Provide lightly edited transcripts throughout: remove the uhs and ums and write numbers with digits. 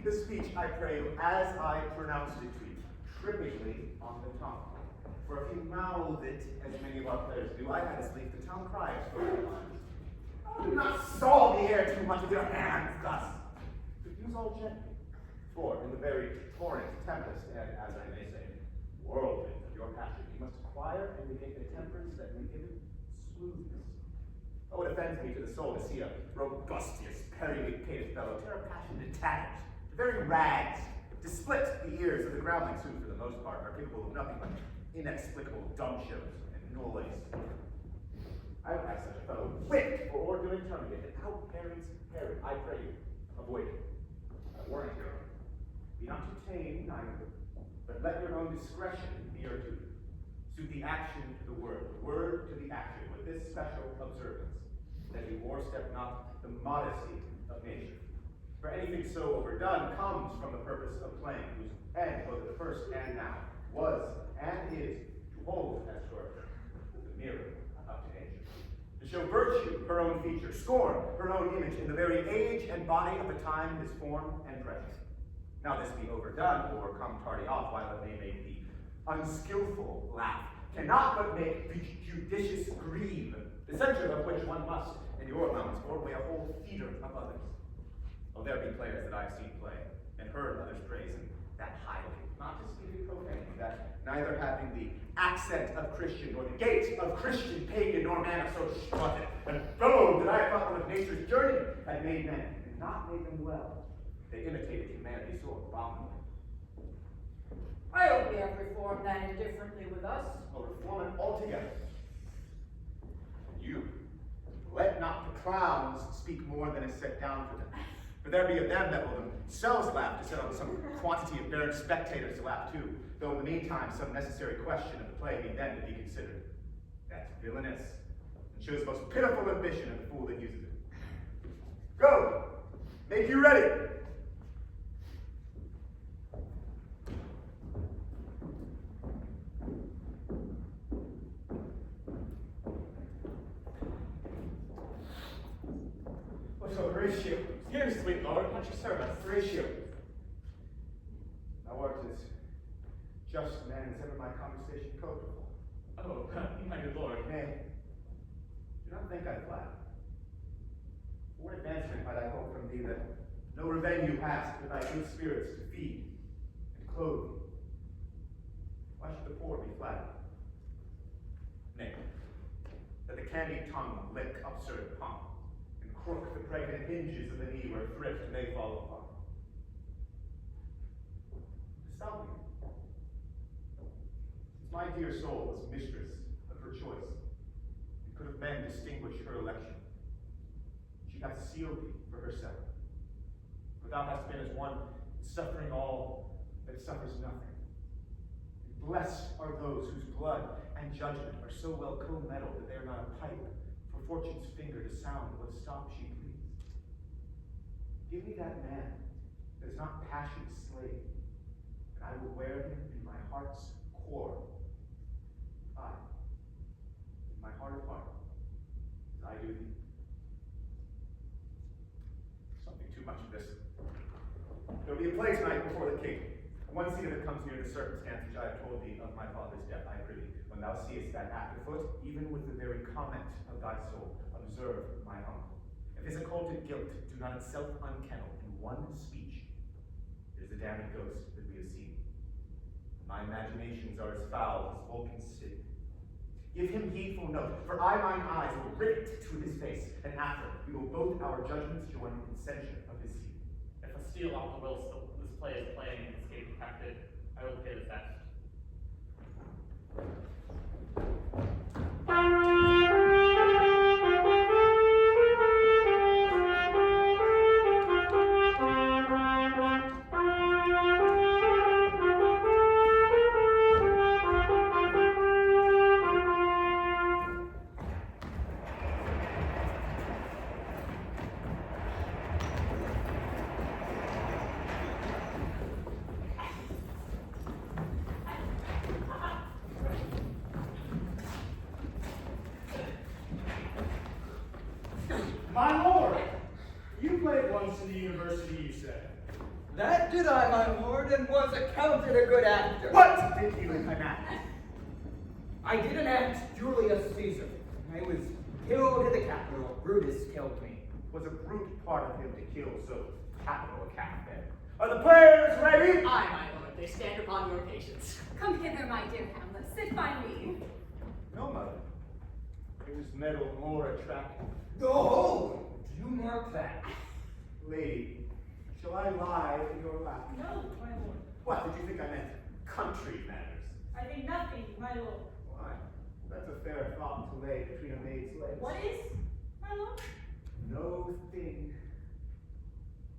the speech, I pray you, as I pronounced it to you, trippingly on the tongue. For if you mouth it, as many of our players do, I had us leave the tongue criers for your lines. Do not saw the air too much with your hands thus, but use all gently. For in the very torrent, tempest, and as I may say, whirlwind of your passion, you must acquire and negate the temperance that may give it smoothness. Oh, it offends me to the soul to see a robustious, periwinked fellow tear a passion to tatters, to very rags, to split the ears of the groundlings who, for the most part, are capable of nothing but inexplicable dumb shows and noise. I would have such a fellow whipped for order and terminated. How Harry's Harry, I pray you, avoid it. I warn you, be not too tame neither, but let your own discretion be your duty. Suit the action to the word to the action, with this special observance, that you o'erstep not the modesty of nature. For anything so overdone comes from the purpose of playing, whose end, both at the first and now, was and is to hold as short the mirror up to nature. To show virtue, her own feature, scorn, her own image, in the very age and body of the time is form and presence. Now this be overdone, or come tardy off, while it may make the unskillful laugh, cannot but make the judicious grieve, the censure of which one must, in your allowance, o'erweigh a whole theatre of others. Oh, there be players that I have seen play, and heard others praise, and that highly, not to speak it profanely, that neither having the accent of Christian, nor the gait of Christian pagan, nor man of so strutted, and bold that I thought one of nature's journey had made men, and not made them well. They imitated humanity so abominably. I hope we have reformed that indifferently with us. Oh, reform it altogether. You, let not the clowns speak more than is set down for them. For there be of them that will themselves laugh, to set on some quantity of barren spectators to laugh too, though in the meantime some necessary question of the play be then to be considered. That's villainous, and shows most pitiful ambition of the fool that uses it. Go! Make you ready! So, Horatio. Here, sweet lord, at your service. Horatio. Thou art as just a man as ever my conversation coped for. Oh, my good lord. Nay, do not think I flatter. What advancement might I hope from thee that no revenge you hast with thy good spirits to feed and clothe thee? Why should the poor be flattered? Nay, that the candied tongue lick absurd pomp, crook the pregnant hinges of the knee where thrift may fall upon. To stop me. Since my dear soul was mistress of her choice, and could of men distinguish her election, she hath sealed thee for herself. For thou hast been as one suffering all that suffers nothing. And blessed are those whose blood and judgment are so well co-meddled that they are not a pipe for fortune's finger to sound what stop she please. Give me that man that is not passion's slave, and I will wear him in my heart's core. I, in my heart of heart, as I do thee. Something too much of this. There will be a play tonight before the king. One scene of it comes near the circumstance which I have told thee of my father's death, I prithee. When thou seest that act afoot, even with the very comment of thy soul, observe my own. If his occulted guilt do not itself unkennel in one speech, it is the damned ghost that we have seen. My imaginations are as foul as Vulcan's city. Give him heedful note, for I mine eyes will rivet to his face, and after we will both our judgments join in censure of his seed. If a steal off the whilst this play is playing and escape detected, I will pay the best. That did I, my lord, and was accounted a good actor. What did you enact? I did enact Julius Caesar. I was killed in the Capitol. Brutus killed me. Was a brute part of him to kill so capital a cat then? Are the players ready? Aye, my lord, they stand upon your patience. Come hither, my dear Hamlet. Sit by me. No, mother. His metal more attractive. Oh, do you mark that? Lady, shall I lie in your lap? No, my lord. What, did you think I meant country manners? I think nothing, my lord. Why, that's a fair thought to lay between a maid's legs. What is, my lord? No thing.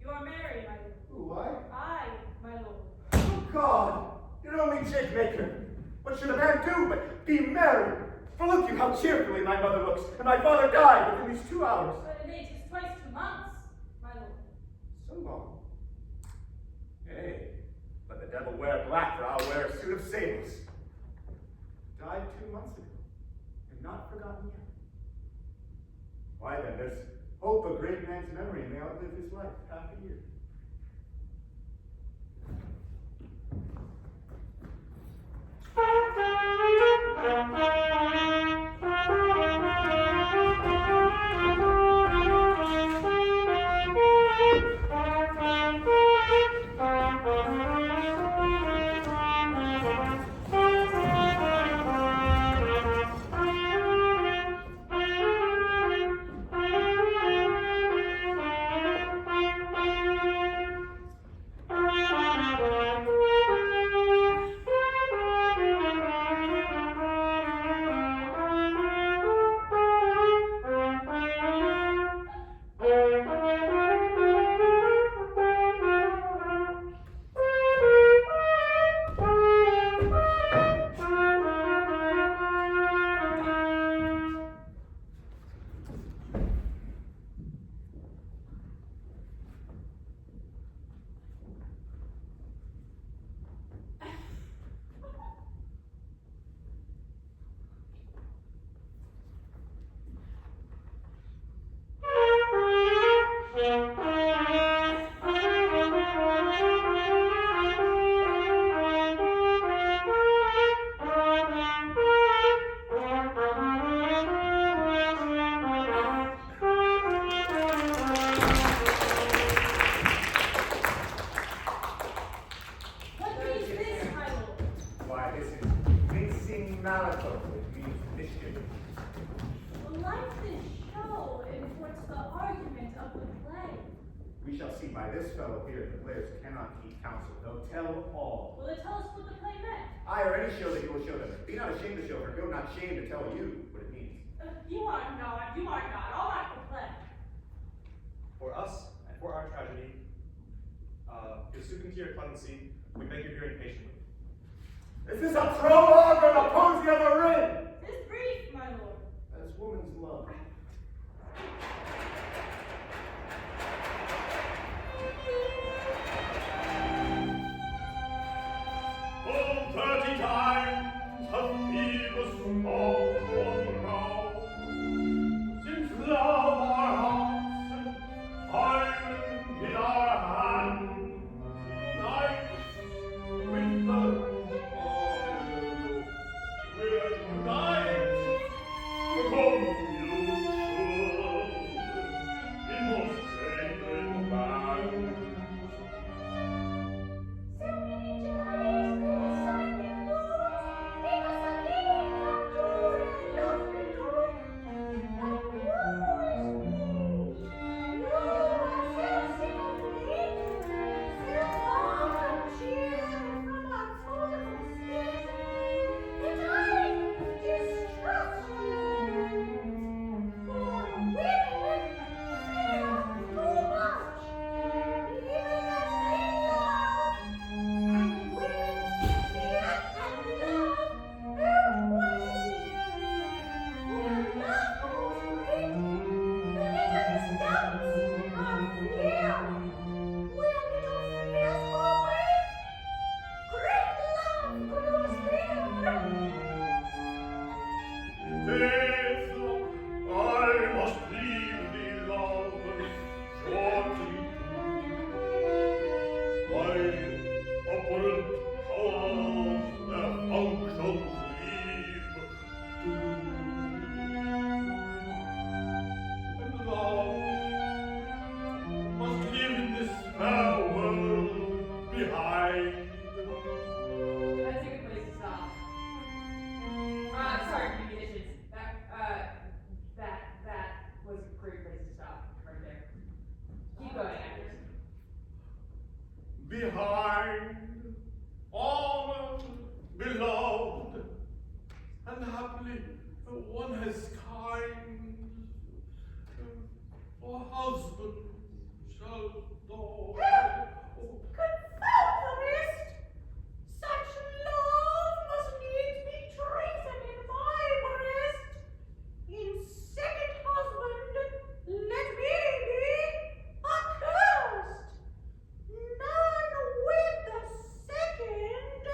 You are married, my lord. Who, I? I, my lord. Oh, God! You're only jig maker. What should a man do but be married? For look you how cheerfully my mother looks, and my father died within these 2 hours. But an age is twice 2 months, my lord. So long. Hey, let the devil wear black, for I'll wear a suit of sables. Died 2 months ago, and not forgotten yet. Why then, there's hope a great man's memory may outlive his life half a year. We shall see by this fellow here that the players cannot keep counsel, though tell all. Will it tell us what the play meant? I or any show that you will show them. Be not ashamed to show her, go not shame to tell you what it means. You are not. All right the play. For us, and for our tragedy, if stooping to your clemency, we beg your hearing patiently. Is this a prologue or the posy of the ring? This brief, my lord. As woman's love. Oh, 30 times have Phoebus called on now, since love our hearts and iron in our hands unites with the haply one has kind, for husband shall die. Confound the rest! Such love must needs be treason in my breast. In second husband, let me be accursed. None with the second,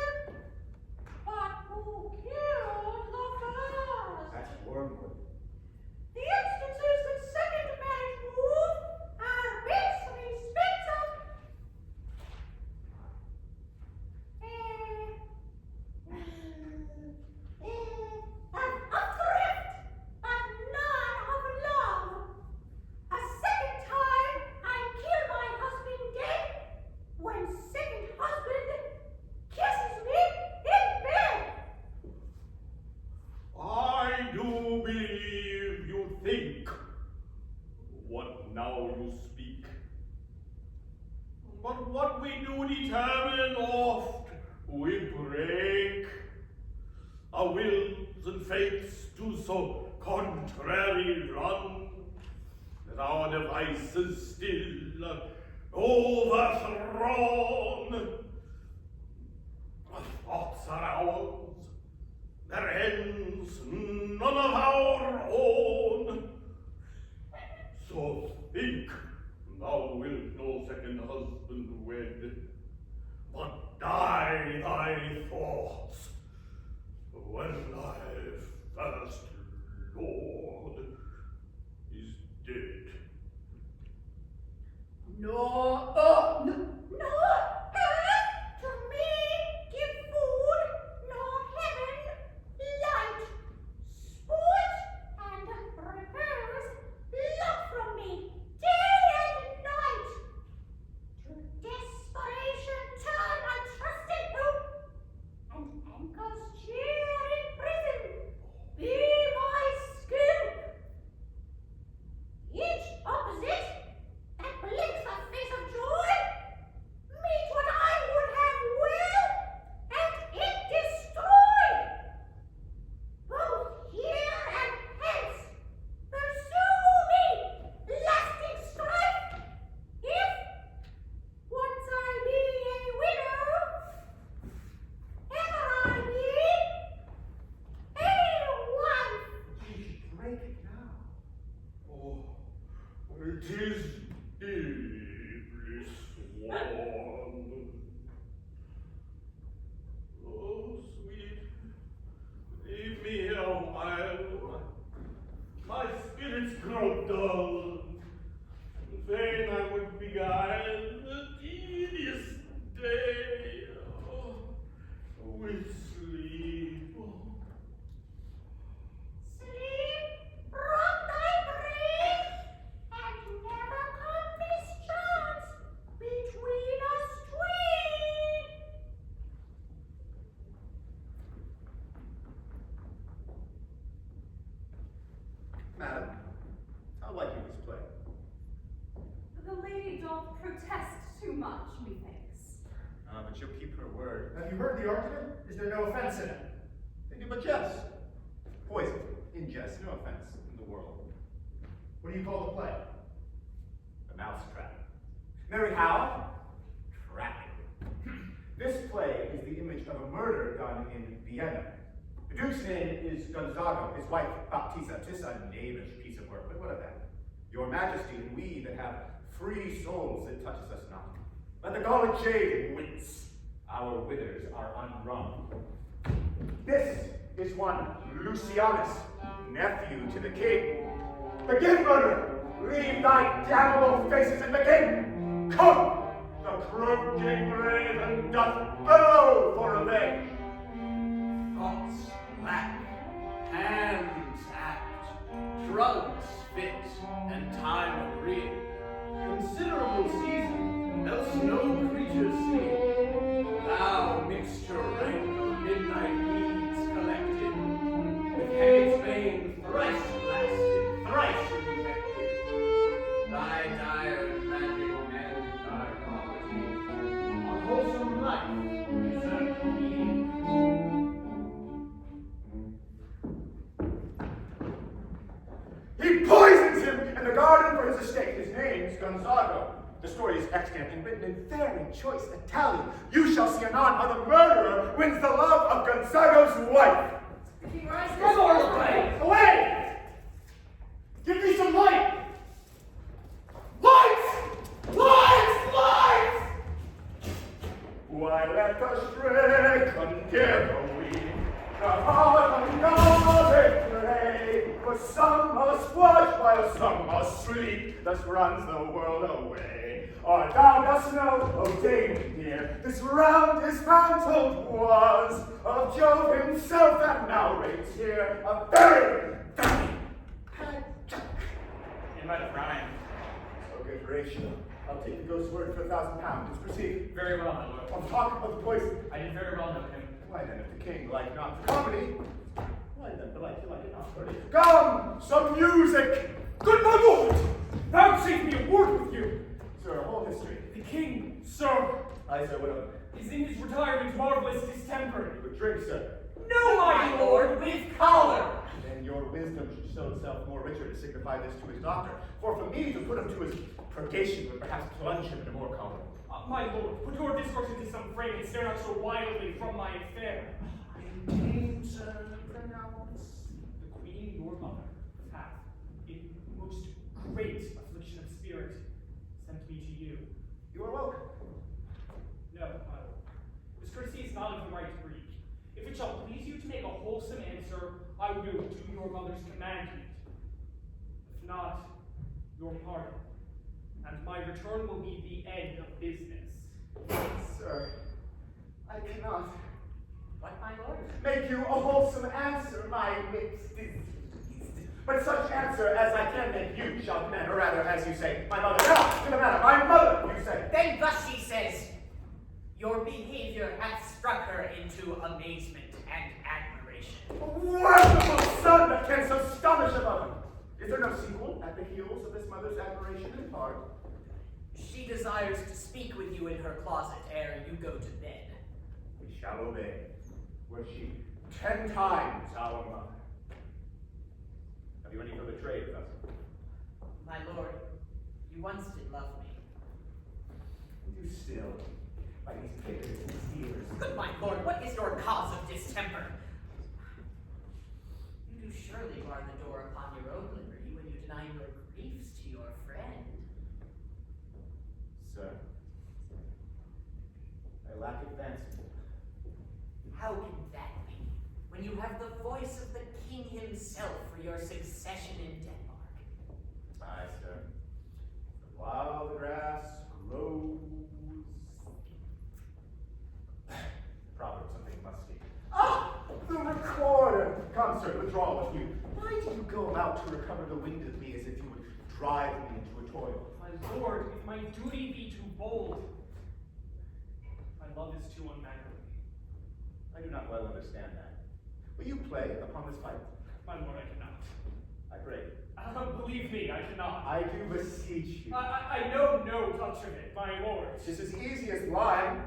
but who killed the first. That's wormwood. The instances that second marriage move are based on expensive of thrift, but none of love. A second time I kill my husband dead, when second husband kisses me in bed. I do believe you think what now you speak. But what we do determine oft we break. Our wills and fates do so contrary run, that our devices still are overthrown. Our thoughts are ours, their ends none of our own. So think thou wilt no second husband wed, but die thy thoughts when thy first lord is dead. No, earth to me give food, nor heaven light. Sport and repairs look from me day and night. To desperation turn my trusted hope, and anchors cheer in prison be my skill. Each opposite that blinks a face of joy, meet what I would have will, and it destroy. Both here and hence, pursue me, lasting strife. If once I be a widow, ever I be a wife. You should break it now. Oh, it is deeply sworn. Oh, sweet, leave me here a while. My spirits grow dull. Fain I would beguile the tedious day with sleep. Sleep, rock thy brain, and never come mischance between us twain. Madam, how like you this play? The lady doth protest too much, methinks. But she'll keep her word. Have you heard the argument? Is there no offense in it? They do but jest. Poison, in jest, no offense in the world. What do you call the play? A mousetrap. Mary, how? Trapping. This play is the image of a murder done in Vienna. The Duke's name is Gonzago, his wife Baptista. 'Tis a knavish piece of work, but what of that? Your Majesty and we that have free souls, it touches us not. Let the galled jade wince. Our withers are unwrung. This is one Lucianus, nephew to the king. Begin, murderer! Leave thy damnable faces and begin! Come! The croaking raven doth bellow for revenge. Thoughts lack, hands act, drugs fit, and time agree. Considerable season, else no creature seen. Thou mixture rank of midnight weeds collected, with Hamlet's vein thrice blasted, thrice infected. Thy dire magic and thy poverty, unwholesome life, desert me. garden for his estate. His name's Gonzago. The story is extant and written in very choice Italian. You shall see anon how the murderer wins the love of Gonzago's wife. Come on, away! Away! Give me some light! Lights! Lights! Lights! Why let the stray condemn we? The heart of another play, for some must watch while some must sleep, thus runs the world away. Or thou dost know, O Dame dear, this round dismantled was of Jove himself that now reigns here, a very, very In my prime. So good, Rachel. I'll take the ghost's word for £1,000. Proceed. Very well, my lord. I'll talk about the poison. I did very well know him. Why then, if the king like not the company, why then, belike you like it not for it. Come, some music! Good my lord! Vouchsafe me a word with you! Sir, whole history. The king, sir, I, sir, what of it? is in his retirement marvelous distemper. Good drink, sir. No, my lord, with collar. Then your wisdom should show itself more richer to signify this to his doctor. For me to put him to his purgation would perhaps plunge him into more color. My lord, put your discourse into some frame and stare not so wildly from my affair. I name, sir, pronounce. The queen, your mother, hath, in most great affliction of spirit, sent me to you. You are welcome. No, my lord. This courtesy is not of the right breed. If it shall please you to make a wholesome answer, I will do your mother's commandment. If not, your pardon. And my return will be the end of business. Sir, I cannot What, my lord? make you a wholesome answer, my wits diseased. But such answer as I can make you shall command, or rather, as you say, my mother. Now, to the matter, my mother, you say. Then thus she says, your behavior hath struck her into amazement and admiration. A wonderful son that can so astonish a mother. Is there no sequel at the heels of this mother's admiration and heart? She desires to speak with you in her closet ere you go to bed. We shall obey. Were she 10 times our mother. Have you any further trade with us? My lord, you once did love me. You still, by these pickers and stealers. Good my lord, what is your cause of distemper? You do surely bar the door upon your own liberty when you deny your griefs to your friend. Sir, I lack advancement. How can that be, when you have the voice of the king himself for your succession in Denmark? Aye, sir. While the grass grows. Proverb, something musty. Ah! The recorder! Come, sir, withdraw with you. Why do you go about to recover the wind of me as if you would drive me into a toil? My lord, if my duty be too bold, my love is too unmannerly. I do not well understand that. Will you play upon this pipe? My lord, I cannot. I pray. Believe me, I cannot. I do beseech you. I know no touch of it, my lord. It's as easy as lying.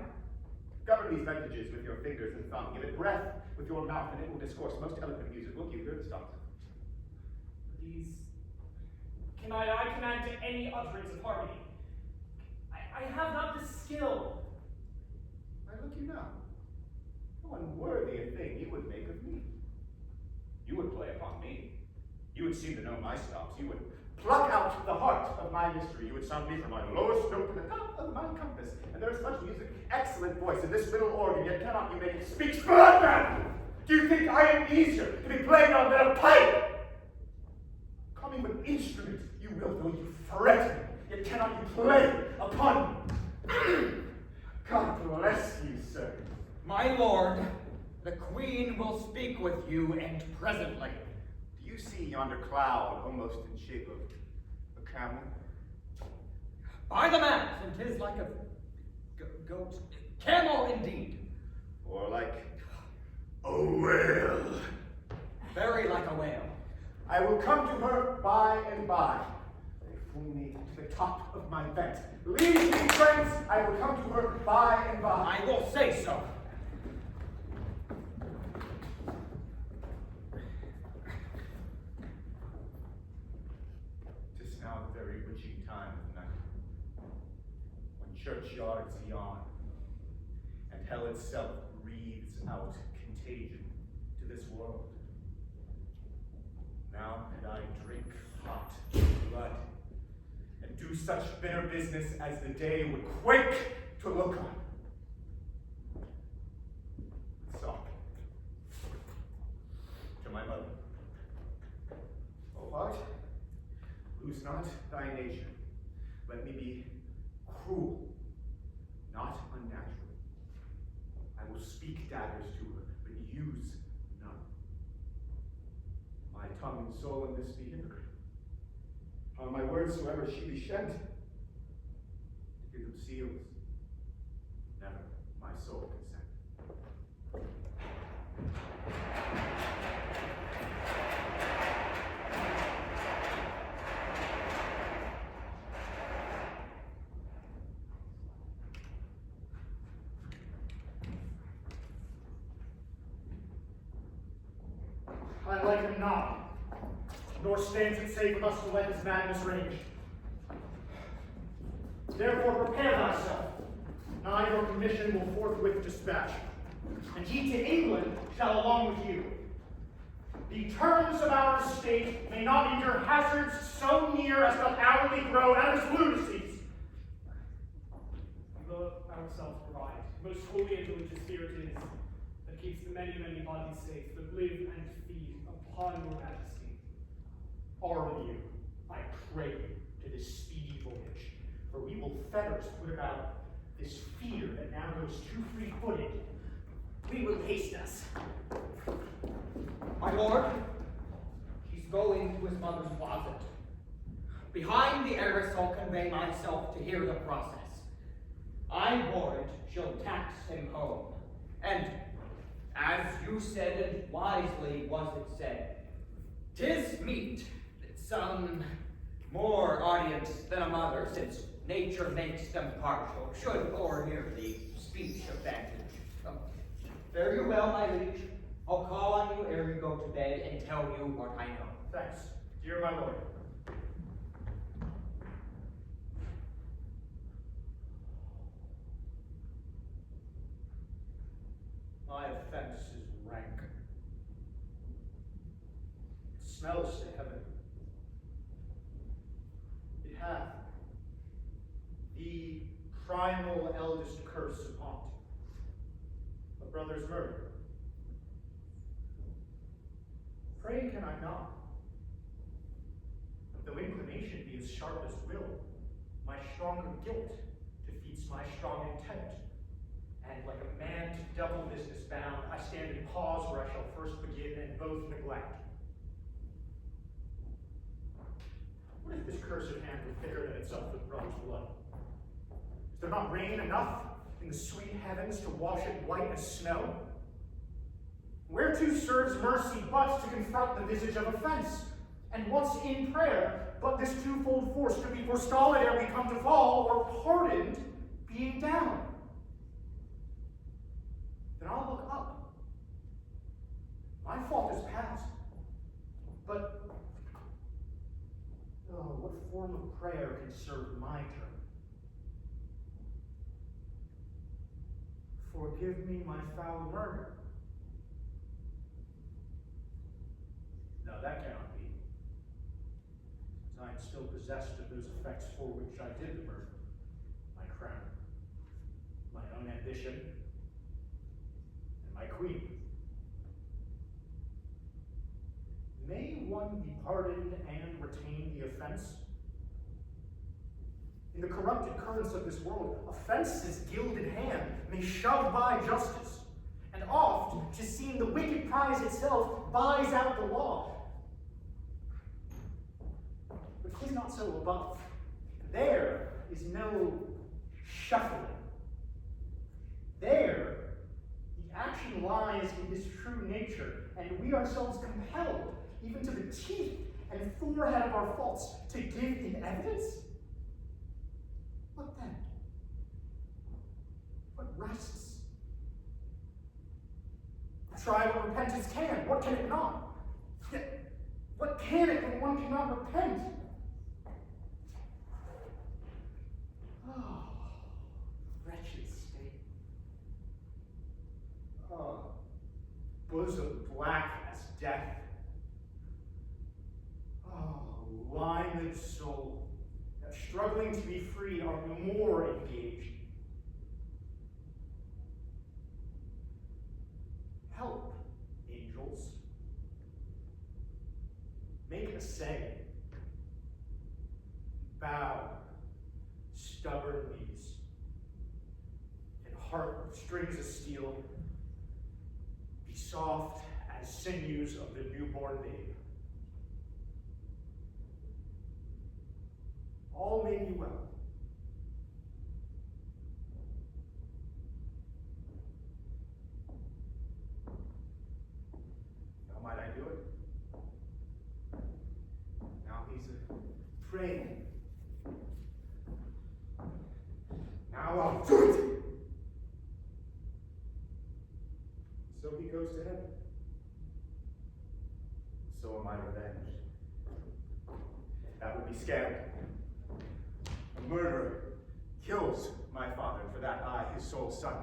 Govern these ventages with your fingers and thumb. Give it breath with your mouth, and it will discourse most eloquent music. Look, you hear the stops. These. Can I command to any utterance of harmony? I have not the skill. I look you now. How unworthy a thing you would make of me. You would play upon me. You would seem to know my stops. You would pluck out the heart of my mystery. You would sound me from my lowest note to the top of my compass. And there is much music, excellent voice in this little organ, yet cannot you make it speak blood. Do you think I am easier to be played on than a pipe? Call me with instrument, you will, though you fret me, yet cannot you play upon me. God bless you, sir. My lord, the queen will speak with you, and presently. Do you see yonder cloud, almost in shape of a camel? By the mass, and 'tis like a goat, camel indeed. Or like a whale? Very like a whale. I will come to her by and by. They fool me to the top of my vent. Leave me, friends. I will come to her by and by. I will say so. Just now churchyards yawn, and hell itself breathes out contagion to this world. Now can I drink hot blood, and do such bitter business as the day would quake to look on. Soft. To my mother. O heart, lose not thy nature. Let me be cruel, not unnatural. I will speak daggers to her, but use none. My tongue and soul in this be hypocrite. On my words, soever she be shed, to give them seals, never my soul consent. I like him not, nor stands it safe with us to let his madness rage. Therefore prepare thyself, I your commission will forthwith dispatch, and he to England shall along with you. The terms of our estate may not endure hazards so near as doth hourly grow out of his lunacies. We will ourselves provide. Most holy and religious fear it is that keeps the many, many bodies safe, that live and feed upon your majesty. Arm you, I pray, to this speedy voyage, for we will fetters put about this fear that now goes too free-footed. We will haste us. My lord, he's going to his mother's closet. Behind the arras I'll convey myself to hear the process. I warrant she'll tax him home. And, as you said, and wisely was it said, 'tis meet that some more audience than a mother, since nature makes them partial, should o'erhear the speech of vantage. Fare you well, my liege. I'll call on you ere you go to bed and tell you what I know. Thanks, dear my lord. My offense is rank. It smells to heaven. It hath the primal eldest curse upon it, a brother's murder. Pray can I not? Though inclination be as sharp as will, my stronger guilt defeats my strong intent. And like a man to double business bound, I stand in pause where I shall first begin and both neglect. What if this cursed hand were thicker than itself with brother's blood? Is there not rain enough in the sweet heavens to wash it white as snow? Whereto serves mercy but to confront the visage of offense? And once in prayer, but this twofold force to be forestalled ere we come to fall, or pardoned being down. Then I'll look up. My fault is past. But, oh, what form of prayer can serve my turn? Forgive me my foul murder. No, that cannot be. Since I am still possessed of those effects for which I did the murder. My crown, my own ambition, and my queen. May one be pardoned and retain the offense? In the corrupted currents of this world, offense's gilded hand may shove by justice, and oft, to seem the wicked prize itself, buys out the law. But 'tis not so above. There is no shuffling. There, the action lies in his true nature, and we ourselves compelled, even to the teeth and forehead of our faults, to give in evidence? What then? What rests? Try what repentance can. What can it not? Yet, what can it when one cannot repent? Oh, Bosom black as death. Oh, limed soul, that struggling to be free are more engaged. Help, angels. Make a say. Bow, stubborn knees, and heart with strings of steel. Be soft as sinews of the newborn babe. All may be well. Now might I do it? Now he's praying. Now I'll do it! So he goes to heaven. So am I revenged. That would be scandal. A murderer kills my father, for that I, his sole son,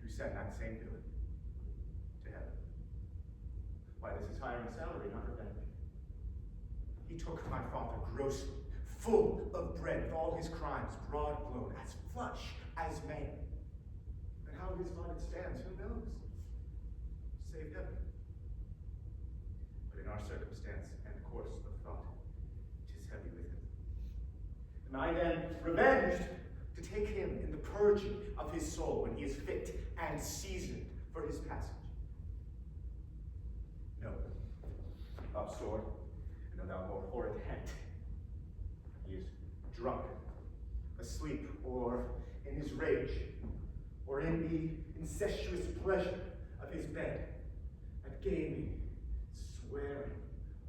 do send that same villain to heaven. Why, this is hiring salary, not revenge. He took my father grossly, full of bread, with all his crimes broad blown, as flush as May. And how his lot it stands, who knows? Save heaven. But in our circumstance and course of thought, 'tis heavy with him. And I then, revenged, to take him in the purging of his soul when he is fit and seasoned for his passage. No, up sword, and thou more horrid hent. He is drunk, asleep, or in his rage, or in the incestuous pleasure of his bed, at gaming, swearing,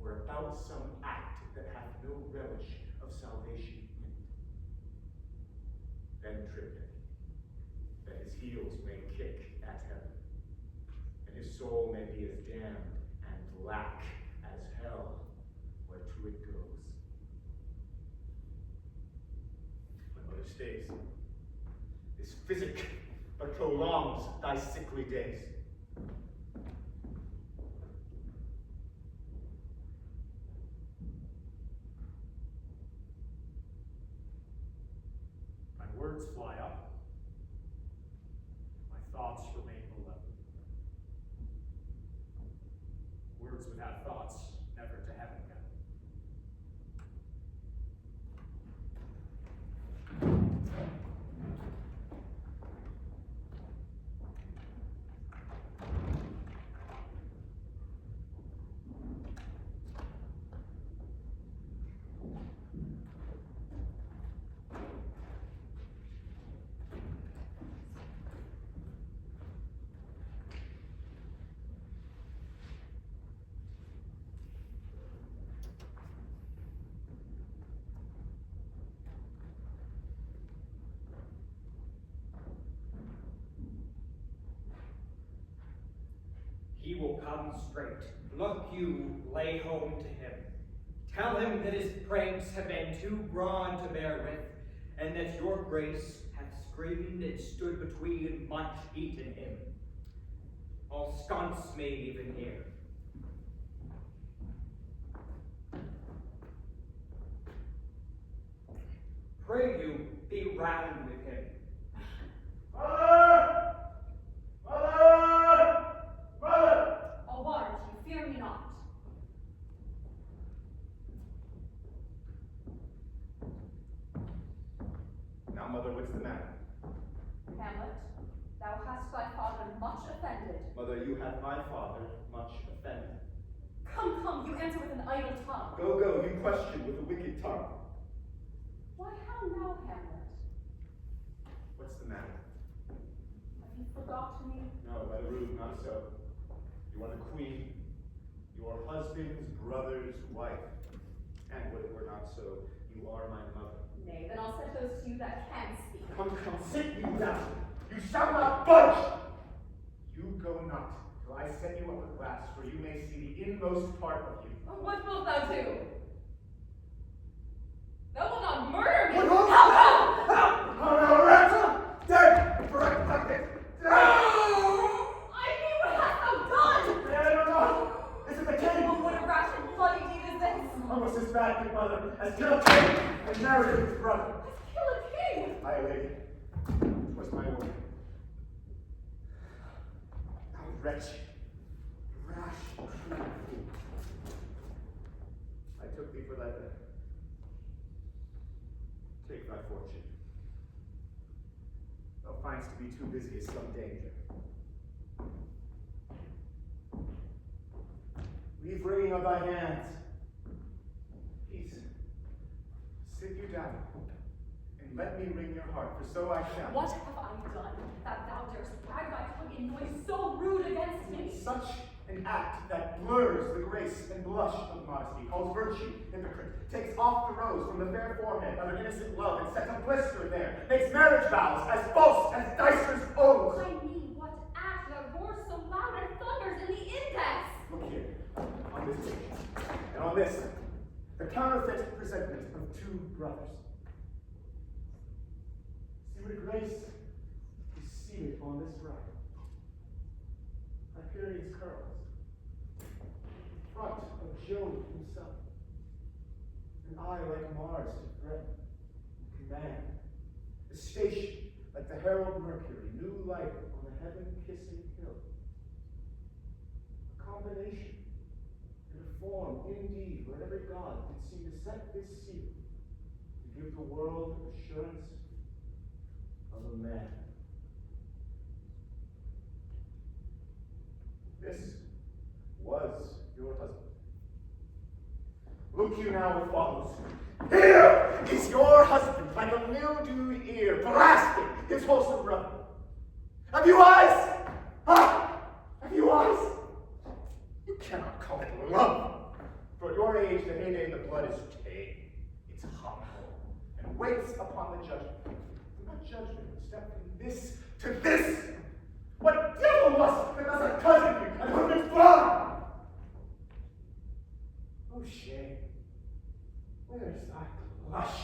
or about some act that hath no relish of salvation in it. Then trip him, that his heels may kick at heaven, and his soul may be as damned and black as hell, where to it goes. My mother stays. This physic but prolongs thy sickly days. My words fly up. My thoughts remain below. Words without thoughts never to heaven go. He will come straight. Look you, lay home to him. Tell him that his pranks have been too brawn to bear with, and that your grace hath screened and stood between much heat and him. I'll sconce me even here. Pray you, be round with him. Mother! Mother! Mother! I'll warrant you, fear me not. Now, mother, what's the matter? Hamlet, thou hast thy father much offended. Mother, you have my father much offended. Come, come, you answer with an idle tongue. Go, go, you question with a wicked tongue. Why, how now, Hamlet? What's the matter? Have you forgot me? No, by the rood, not so. You are the queen, your husband's brother's wife. And what it were not so, you are my mother. Nay, then I'll set those to you that can speak. Come, come, sit you down. You shall not budge. You go not till I set you up at last, for you may see the inmost part of you. What wilt thou do? Thou wilt not murder me! What? How come? Oh, no, ransom! Dead! For I protect it! bad, good mother, as kill a king and marry his brother. Kill a king! Aye, lady. 'Twas my order. Thou wretched, rash, cruel fool. I took thee for thy bed. Take thy fortune. Thou find'st to be too busy is some danger. Leave wringing of thy hands. Peace. Sit you down, and let me wring your heart, for so I shall. What have I done that thou darest wag thy tongue in noise so rude against me? Such an act that blurs the grace and blush of modesty, calls virtue hypocrite, takes off the rose from the fair forehead of an innocent love, and sets a blister there, makes marriage vows as false as dicer's oaths. I mean, what act that roars so loud and thunders in the index? Look here, on this page, and on this, the counterfeit presentment of two brothers. See what grace is seated on this bride. Hyperion's curls, front of Jove himself, an eye like Mars to threaten and command, a station like the herald Mercury, new light on the heaven-kissing hill. A combination and a form, indeed, where every god did seem to set this seal to give the world assurance of a man. This was your husband. Look you now what follows. Here is your husband, like a mildewed ear, blasting his wholesome brother. Have you eyes? Ah! Have you eyes? You cannot call it love. For at your age, the heyday in the blood is tame. It's humble, and waits upon the judgment. Not judgment, but step from this to this. What devil was it that does a cousin you and whom it's blood? Oh, shame. Where's thy blush?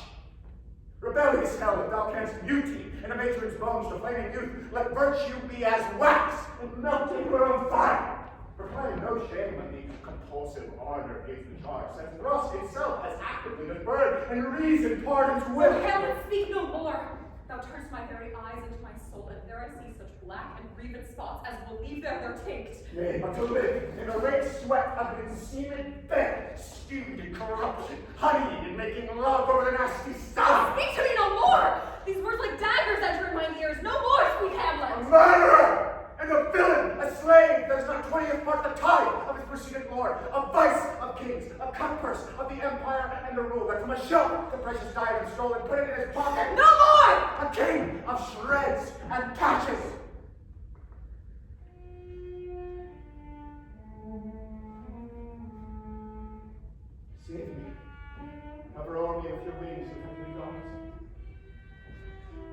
Rebellious hell, if thou canst mutiny in a matron's bones to flaming youth, let virtue be as wax and melt in her own fire. Proclaim no shame when the compulsive ardor gives the charge, since lust itself as actively as burn, and reason pardons will. Oh, Hamlet, speak no more. Thou turnest my very eyes into my soul, and there I see such black and grievous spots as will leave there their taint. Yea, but to live in a red sweat of an semen bed, stewed in corruption, honeyed in making love over the nasty side. Speak to me no more! These words like daggers enter in mine ears. No more, sweet Hamlet! A murderer! And a villain, a slave that is not 20th part the tithe of his precedent lord, a vice of kings, a cutpurse of the empire and the rule, that from a shelf the precious diadem stole and put it in his pocket. No more! A king of shreds and patches. Save me. Cover o'er me with your wings of heavenly garments.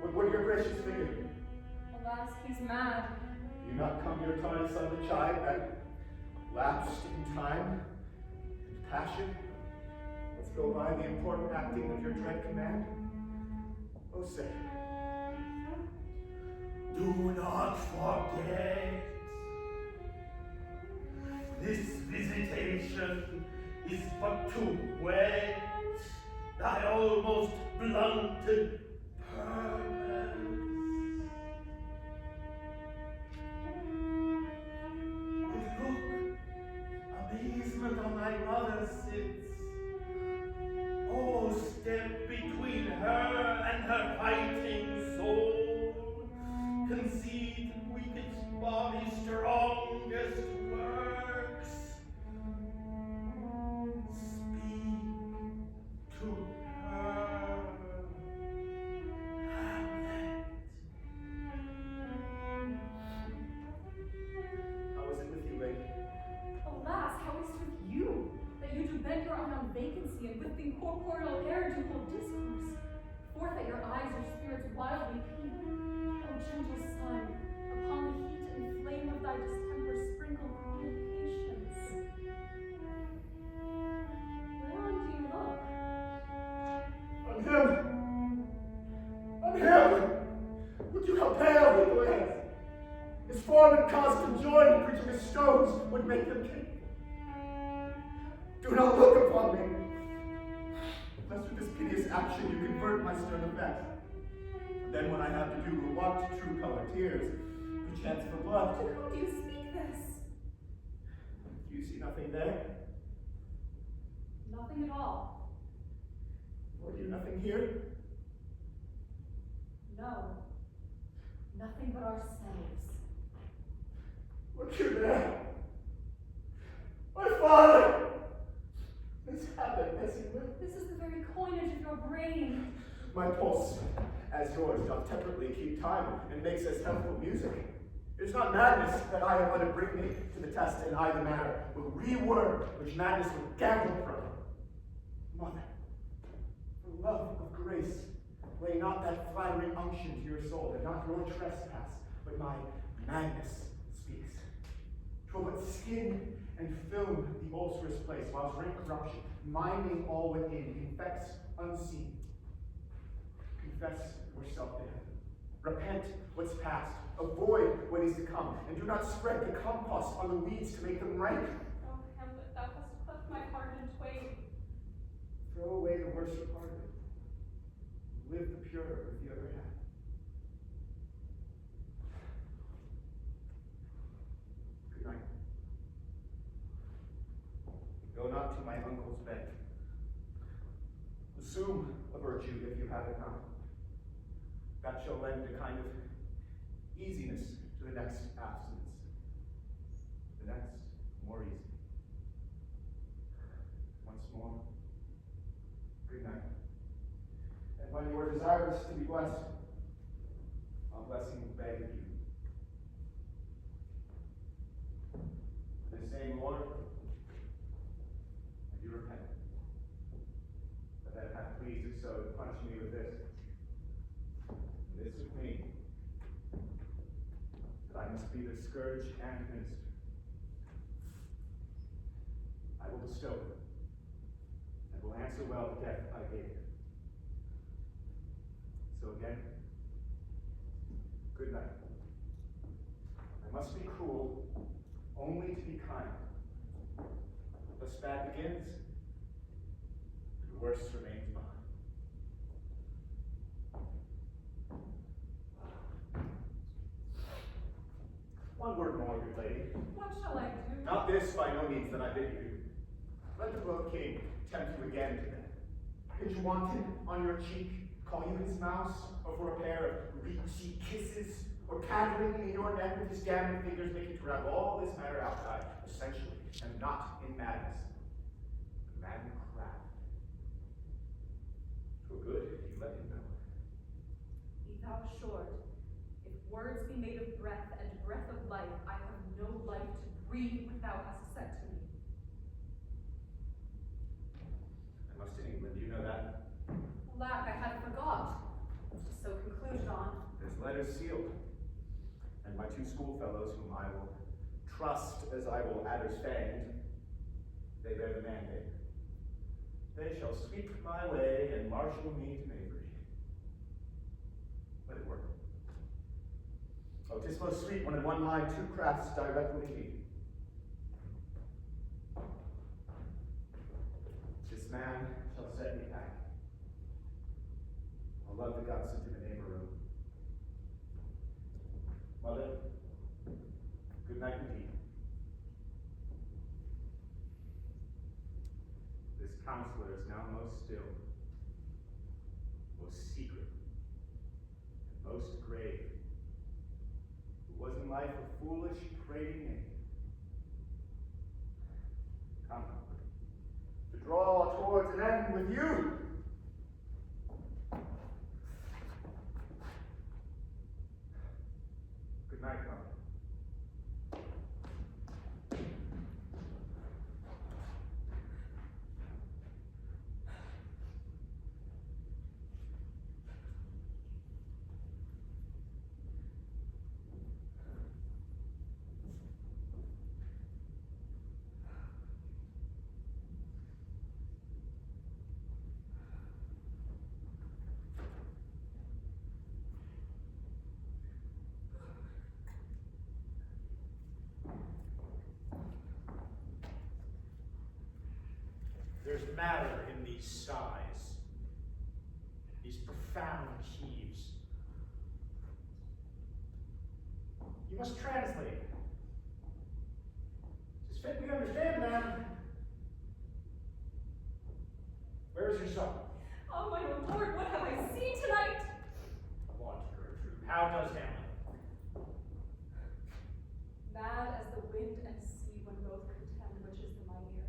What would your gracious figure? Alas, he's mad. Do you not come your tardy son to chide that lapsed in time and passion? Let's go by the important acting of your dread command. Oh, say. Do not forget. This visitation is but to whet thy almost blunted purpose. But look, amazement on thy mother sits. Oh, step between her and her fighting soul. Concede weakest body, strongest works. Speak to her, Hamlet. How is it with you, lady? Alas, how is it with you, that you do bend your eye on vacancy, and with the incorporeal air do hold discourse? Forth at your eyes your spirits wildly peep. O gentle sun, upon the heat and flame of thy distemper sprinkle cool patience. Whereon do you look? On him! On him! Would you how pale he glares? His form and cause conjoined, preaching as stones would make them king. Do not look upon me. action, you convert my stern effect. Then when I have to do what true color tears, perchance for blood. To whom do you speak this? Do you see nothing there? Nothing at all. Or you nothing here? No. Nothing but ourselves. Look you there. My father! Miss Hamlet, as you will. This is the very coinage of your brain. My pulse, as yours, doth temperately keep time, and makes as helpful music. It is not madness that I have let it bring me to the test, and I, the matter, will reword which madness would gamble from. Mother, for love of grace, lay not that flattering unction to your soul, that not your trespass, but my madness speaks. 'Twill but skin and film the ulcerous place, whilst rank corruption, minding all within, infects unseen. Confess yourself to him. Repent what's past. Avoid what is to come. And do not spread the compost on the weeds to make them rank. Oh, Hamlet, thou hast cleft my heart in twain. Throw away the worser part of it. Live the purer with the other half. Good night. Go not to my uncle's bed. Assume a virtue if you have it not. That shall lend a kind of easiness to the next abstinence. The next, more easy. Once more, good night. And when you are desirous to be blessed, a blessing beg of you. The same Lord, I do repent. But that hath pleased it so to punish me with this. This with me, that I must be the scourge and minister. I will bestow it, and will answer well the death I gave it. So again, good night. I must be cruel, only to be kind. Thus bad begins, the worst remains behind. One word more, good lady. What shall I do? Not this, by no means, that I bid you do. Let the blood king tempt you again to bed. Did you want him on your cheek, call you his mouse, or for a pair of reedy kisses, or paddling in your neck with his damning fingers, making to wrap all this matter outside, essentially, and not in madness, but madden craft. 'Twere good if you let him know. Be thou assured, if words be made of breath and breath of life, I have no life to breathe what thou hast said to me. I must to England, you know that? Alack, I had forgot. So concluded on. This letter's sealed, and my two schoolfellows, whom I will trust as I will adders fanged, they bear the mandate. They shall sweep my way and marshal me to Maybury. Let it work. Oh, 'tis most sweet when in one line two crafts directly meet. This man shall set me back. I'll love the guts into the neighbor room. Mother, good night indeed. This counselor is now most still, most secret, and most grave, who was in life a foolish, prating knave. Come, to draw towards an end with you. Good night, Mother. There's matter in these sighs. these profound heaves. You must translate. Tis fit we understand them. Where is your son? Oh, my lord, what have I seen tonight? What, Gertrude? How does Hamlet? Mad as the wind and sea when both contend which is the mightier.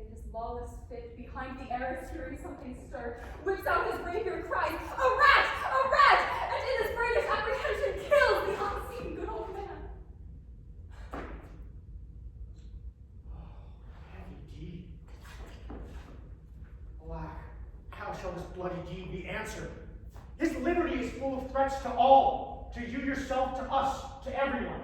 In his lawless fit, behind the arras hearing something stir, whips out his rapier, cries, "A rat! A rat!" and in his brainish apprehension kills the unseen good old man. Heavy deed. Alack, how shall this bloody deed be answered? His liberty is full of threats to all, to you yourself, to us, to everyone.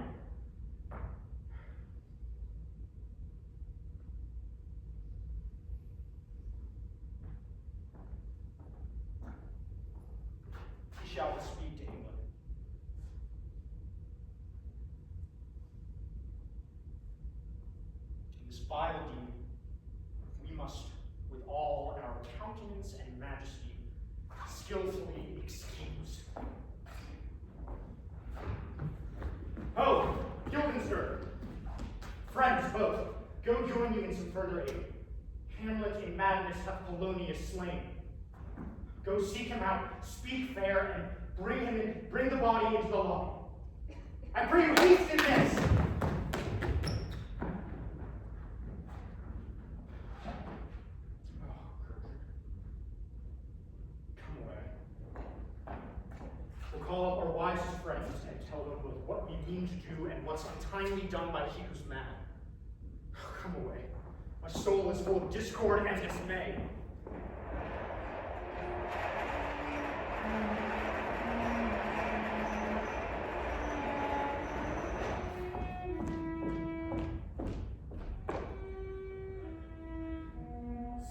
He shall speak to England. In this vile deed, we must, with all our countenance and majesty, skillfully excuse. Ho, Guildenstern! Friends both, go join you in some further aid. Hamlet in madness hath Polonius slain. Go seek him out, speak fair, and bring the body into the lobby. I pray you haste in this! Call up our wisest friends and tell them both what we mean to do and what's untimely done by he who's mad. Come away. My soul is full of discord and dismay.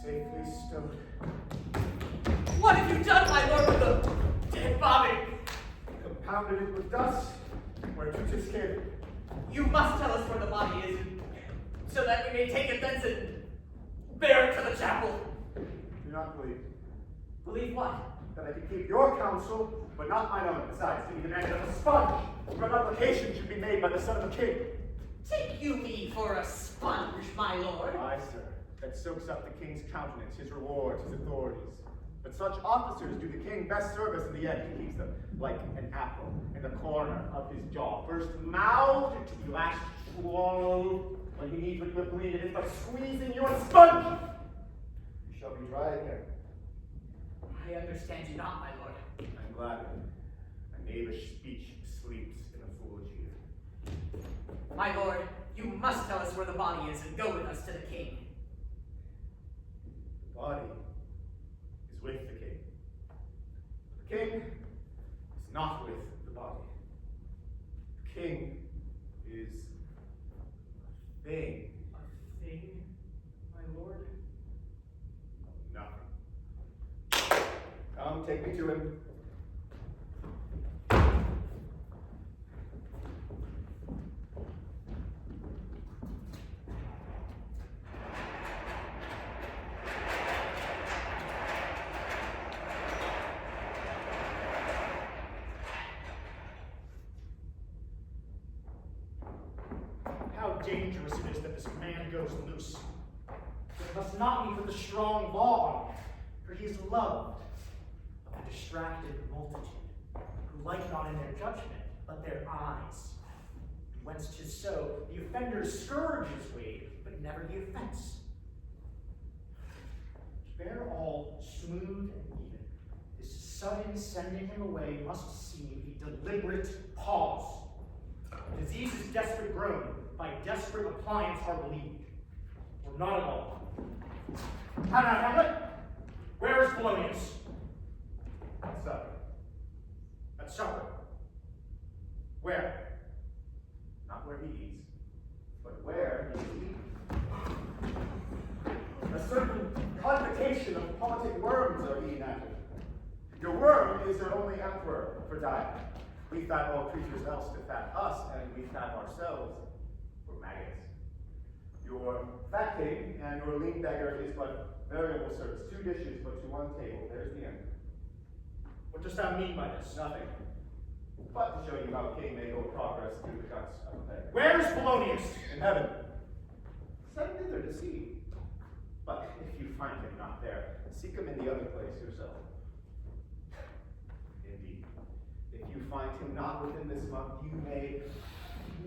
Safely stowed. What have you done, my lord, with the dead body? Compounded it with dust, where to tis hid. You must tell us where the body is, so that we may take it thence and bear it to the chapel. Do not believe. Believe what? That I can keep your counsel, but not mine own. Besides, to be demanded of a sponge, where an application should be made by the son of a king. Take you me for a sponge, my lord? Aye, sir, that soaks up the king's countenance, his rewards, his authorities. But such officers do the king best service in the end. He keeps them like an apple in the corner of his jaw, first mouthed to be last swallowed. When he needs what you have gleaned, it is but squeezing your sponge. You shall be dry again. I understand you not, my lord. I'm glad of it. A knavish speech sleeps in a foolish ear. My lord, you must tell us where the body is and go with us to the king. The body is with the king. The king is not with the body. The king is a thing. A thing, my lord? Nothing. Come, take me to him. How dangerous it is that this man goes loose. It must not be with the strong law on him, for he is loved of a distracted multitude, who light not in their judgment, but their eyes. Whence 'tis so, the offender's scourge is weighed, but never the offense. To bear all smooth and even, this sudden sending him away must seem a deliberate pause. Disease's desperate groan, by desperate appliance are relieved, or not at all. How now, Hamlet? Where is Polonius? At supper. At supper. Where? Not where he eats, but where he is eaten. A certain convocation of politic worms are eaten at it. Your worm is your only emperor for diet. We fat all creatures else to fat us, and we fat ourselves for maggots. Your fat king and your lean beggar is but variable service. 2 dishes, but to 1 table. There's the end. What dost thou mean by this? Nothing. But to show you how king may go progress through the guts of a beggar. Where's Polonius? In heaven. Send thither to see. But if you find him not there, seek him in the other place yourself. Indeed, if you find him not within this month, you may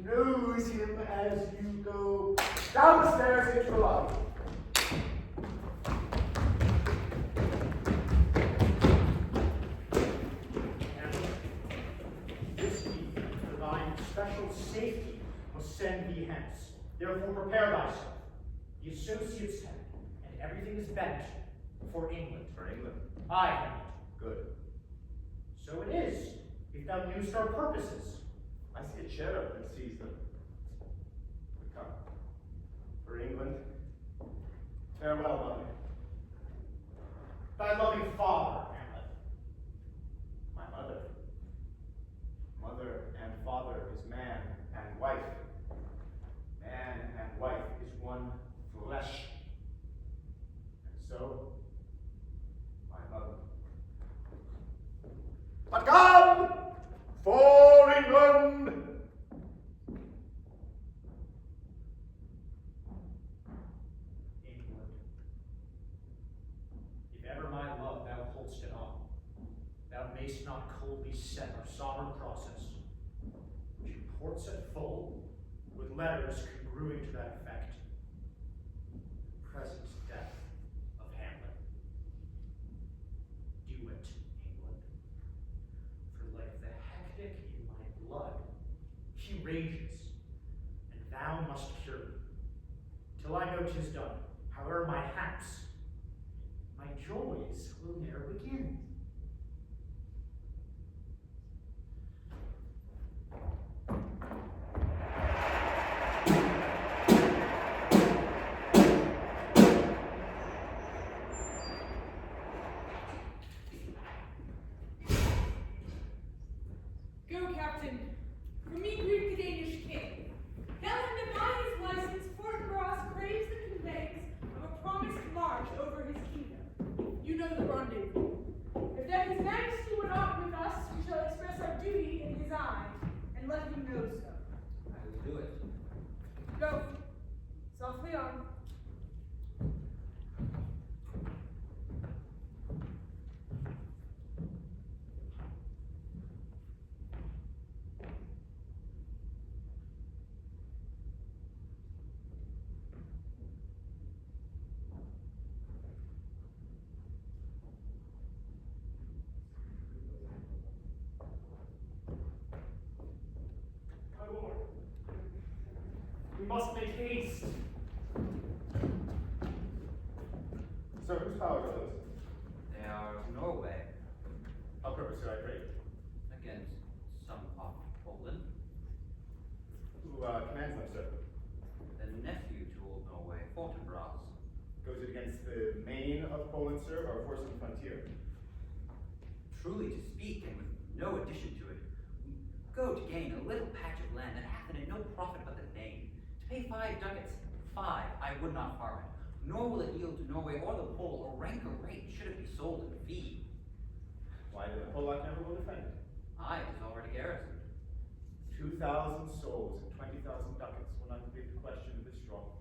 nose him as you go down the stairs into the lobby. This week, for thine special safety, must send thee hence. Therefore prepare thyself. The associates tent, and everything is bent for England. For England. Aye, Hamlet. Good. So it is, if thou knewest our purposes. I see a cherub and sees them. We come. For England. Farewell, mother. Thy loving father, Hamlet. My mother. Mother and father is man and wife. Man and wife is one flesh. And so, my mother. But come for England! England. If ever my love thou hold'st it on, thou mayst not coldly set our sovereign process, which imports at full, with letters congruing to that effect, present death of Hamlet. Do it, England. For like the hectic in my blood, he rages, and thou must cure me. Till I know 'tis done, however my haps, my joys will ne'er begin. Go, Captain. For me greet the Danish king. Tell him that by his license Fortinbras craves the conveyance of a promised march over his kingdom. You know the rendezvous. If that his majesty would aught with us, we shall express our duty in his eye, and let him know so. I will do it. Go. Softly on. My lord, we must make haste. Sir, whose powers are those? They are of Norway, How purpose, sir, I pray? against some of Poland, Who commands them, sir? the nephew to old Norway, Fortinbras. Goes it against the main of Poland, sir, or force of the frontier? Truly to speak, and with no addition to it, we go to gain a little patch of land that hath in it no profit but the name. To pay 5 ducats, 5 I would not farm it, nor will it yield to Norway or the Pole a ranker rate should it be sold in fee. Why then the Polak never will defend it? Aye, it is already garrisoned. 2,000 souls and 20,000 ducats will not complete the question of this strong.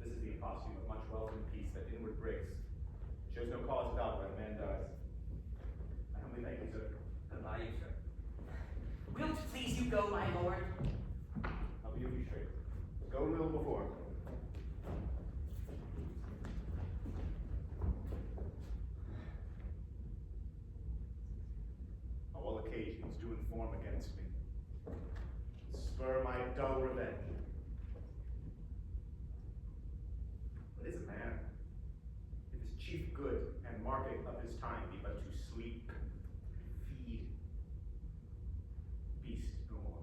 This is the imposture of much wealth and peace that inward breaks. Shows no cause of doubt when a man dies. I humbly thank you, sir. Goodbye, you, sir. Will't please you go, my lord? I'll be you straight. Go a little before. All occasions do inform against me. Spur my dull revenge. What is a man? If his chief good and market of his time be but to sleep and feed, beast no more.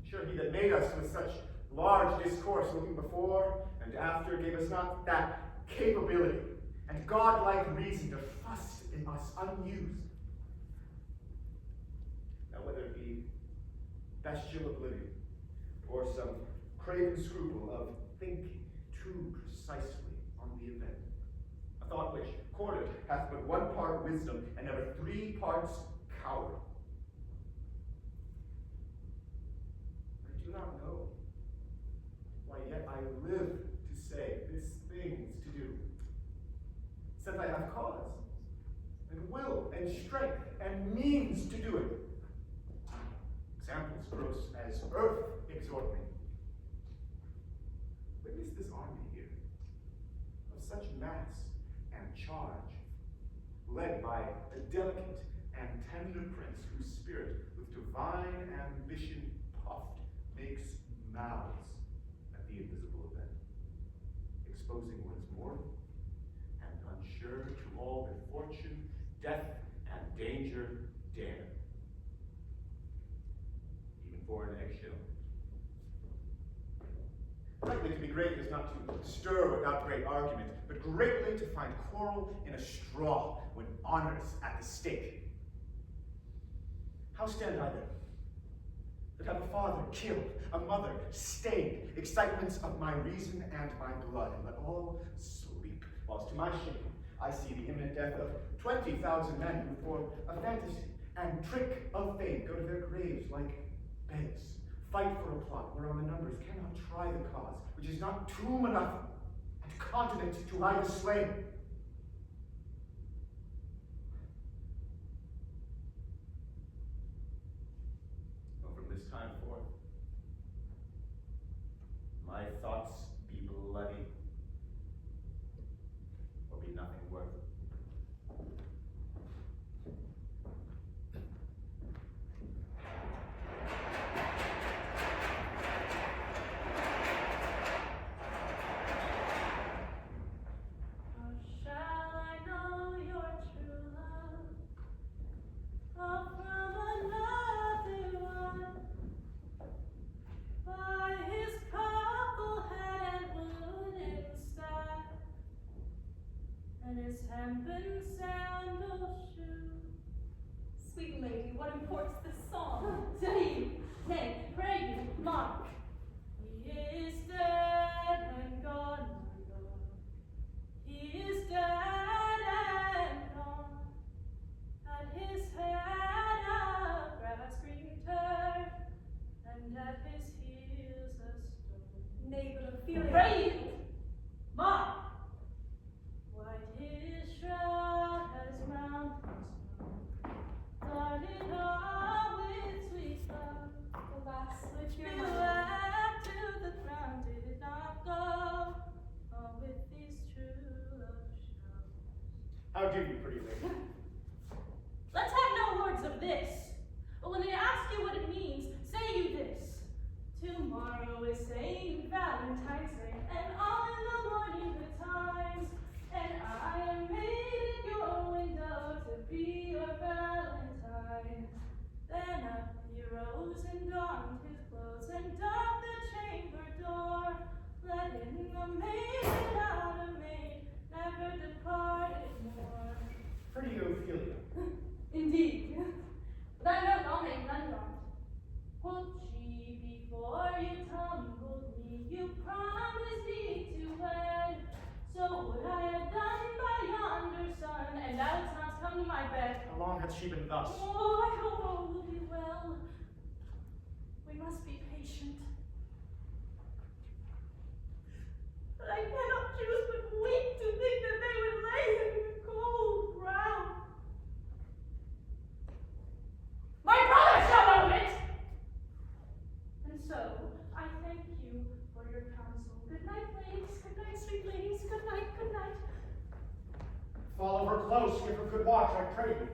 Sure, he that made us with such large discourse looking before and after gave us not that capability and godlike reason to fuss in us unused. Now whether it be bestial oblivion or some craven scruple of thinking too precisely on the event. A thought which, quartered, hath but one part wisdom, and never 3 parts coward. I do not know why yet I live to say this thing's to do. Since I have cause, and will, and strength, and means to do it. Examples gross as earth exhort me. Witness this army here, of such mass and charge, led by a delicate and tender prince whose spirit, with divine ambition puffed, makes mouths at the invisible event, exposing what is mortal and unsure to all that fortune, death, and danger dare. Even for an eggshell. Rightly to be great is not to stir without great argument, but greatly to find quarrel in a straw when honor's at the stake. How stand I then? That have a father killed, a mother stained, excitements of my reason and my blood, and let all sleep, whilst to my shame I see the imminent death of 20,000 men who form a fantasy and trick of fate go to their graves like beggars, fight for a plot whereon the numbers cannot try the cause, which is not tomb enough and continent to hide the slain. Oh, from this time forth, my thoughts be bloody, or be nothing worth. Hempen sandal shoe. Sweet lady, what imports this song? To you, nay, pray you, mark. He is dead and gone, my lord. He is dead and gone. At his head a grass green turf, and at his heels a stone. Nay, but Ophelia, pray you, mark. White his shroud has mountains snow, darted all with sweet love. Alas, which back to the ground did not go, with these true love shows. How do you, pretty lady? Let's have no words of this. But when they ask you what it means, say you this. Tomorrow is St. Valentine's Day, and all in the morning good times. And I am made in your window to be your Valentine. Then up he rose and donned his clothes and doffed the chamber door, letting a maiden out a maid, never departed more. Pretty Ophelia. Indeed. But I know I'll make none not. Quoth she, before you tumbled me, you promised me to wed. So would I have done by yonder sun, and thou wouldst not come to my bed. How long hath she been thus? Oh, I hope all will be well. We must be patient. But I cannot choose but weep to think that they would lay him in the cold ground. My brother shall know it! And so, I thank you for your counsel. Good night, ladies. Good night, sweet ladies. Good night, good night. Follow her close, give her good watch, I pray you.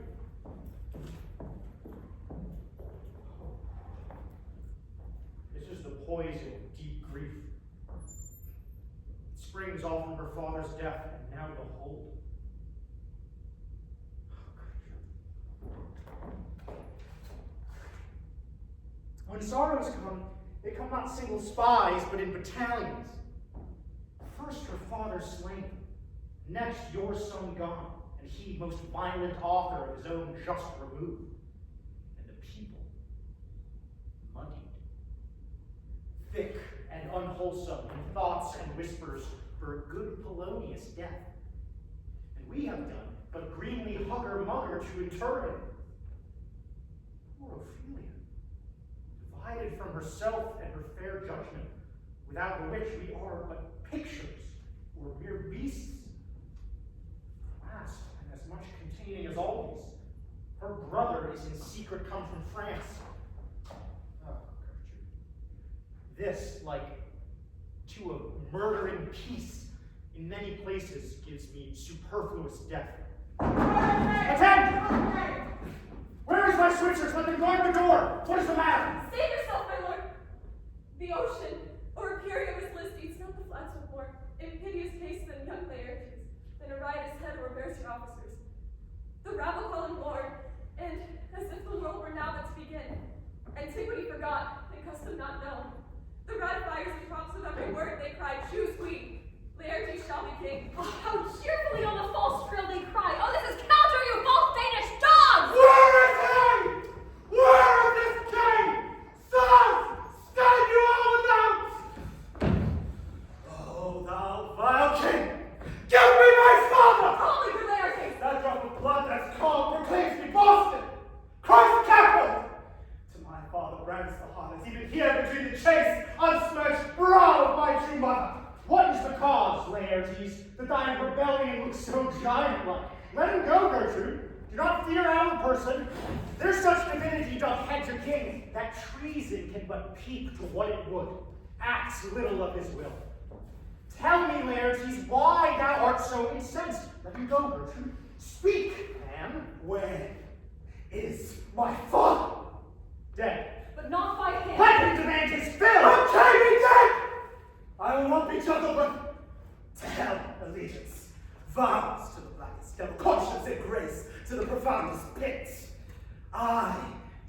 This is the poison of deep grief. It springs all from her father's death, and now behold. When sorrows come, they come not single spies, but in battalions. First her father slain, next your son gone, and he most violent author of his own just remove, and the people muddied. Thick and unwholesome in thoughts and whispers for a good Polonius death. And we have done but greenly hugger-mugger to inter him. Poor Ophelia, divided from herself and her fair judgment, without the which we are but pictures or mere beasts. Last, and as much containing as all these, her brother is in secret come from France. Oh, Gertrude. This, like to a murdering peace, in many places gives me superfluous death. Attend! Where is my switchers? Let them guard the door! What is the matter? Save yourself, my lord! The ocean, or Imperium is listed, not the flats of war, in piteous case than young Laertes, than a riotous head or bears your officers. The rabble call him lord, and as if the world were now but to begin, antiquity forgot, and custom not known. The ratifiers and prompts of every word they cry, choose we, Laertes shall be king. Oh, how cheerfully on the false trill they cry, oh, this is counter, you false Danish dogs! Where is he? Where is this king? Sirs, stand you all without! Oh, thou vile king, give me my father! Call me for Laertes! That drop of blood that's called proclaims me Boston, Christ's capital. To my father brands the harness, even here between the chase, unsmirched brow of my true mother. What is the cause, Laertes, that thine rebellion looks so giant-like? Let him go, Gertrude. Do not fear our person. There's such divinity doth hedge a king, that treason can but peep to what it would, acts little of his will. Tell me, Laertes, why thou art so incensed. Let him go, Gertrude. Speak, Anne. Where is my father? Dead. But not by him. Let him demand his fill. Okay, be dead! I will not be juggled with to hell allegiance, vows to the blackest devil, conscience and grace to the profoundest pits. I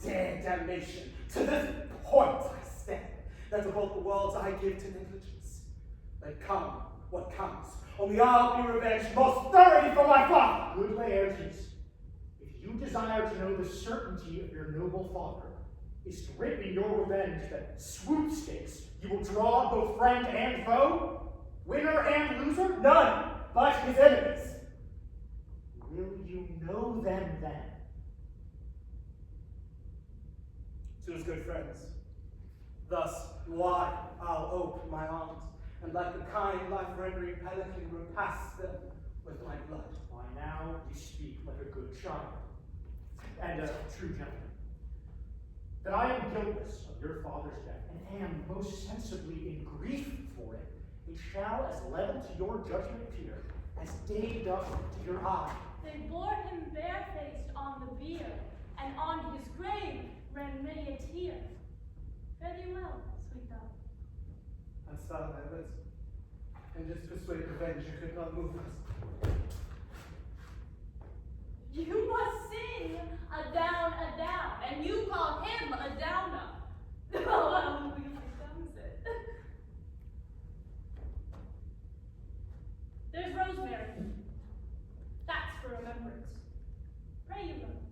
dare damnation. To this point I stand, that of both the worlds I give to negligence. Let come what comes, only I'll be revenged most thoroughly for my father. Good Laertes, if you desire to know the certainty of your noble father, is to written in your revenge that swoop-stakes you will draw both friend and foe, winner and loser, none but his enemies. Will you know them then? To his good friends. Thus do I'll ope my arms, and like the kind life-rendering pelican repass them with my blood. Why now you speak like a good child, and a true gentleman. That I am guiltless of your father's death, and am most sensibly in grief for it, it shall as level to your judgment appear, as day doth to your eye. They bore him barefaced on the bier, and on his grave ran many a tear. Fare thee well, sweet dove. Unstyle my lips, and just persuade revenge you could not move us. You must sing a down, and you call him a downer. Oh, how we becomes it. There's rosemary. That's for remembrance. Pray you love.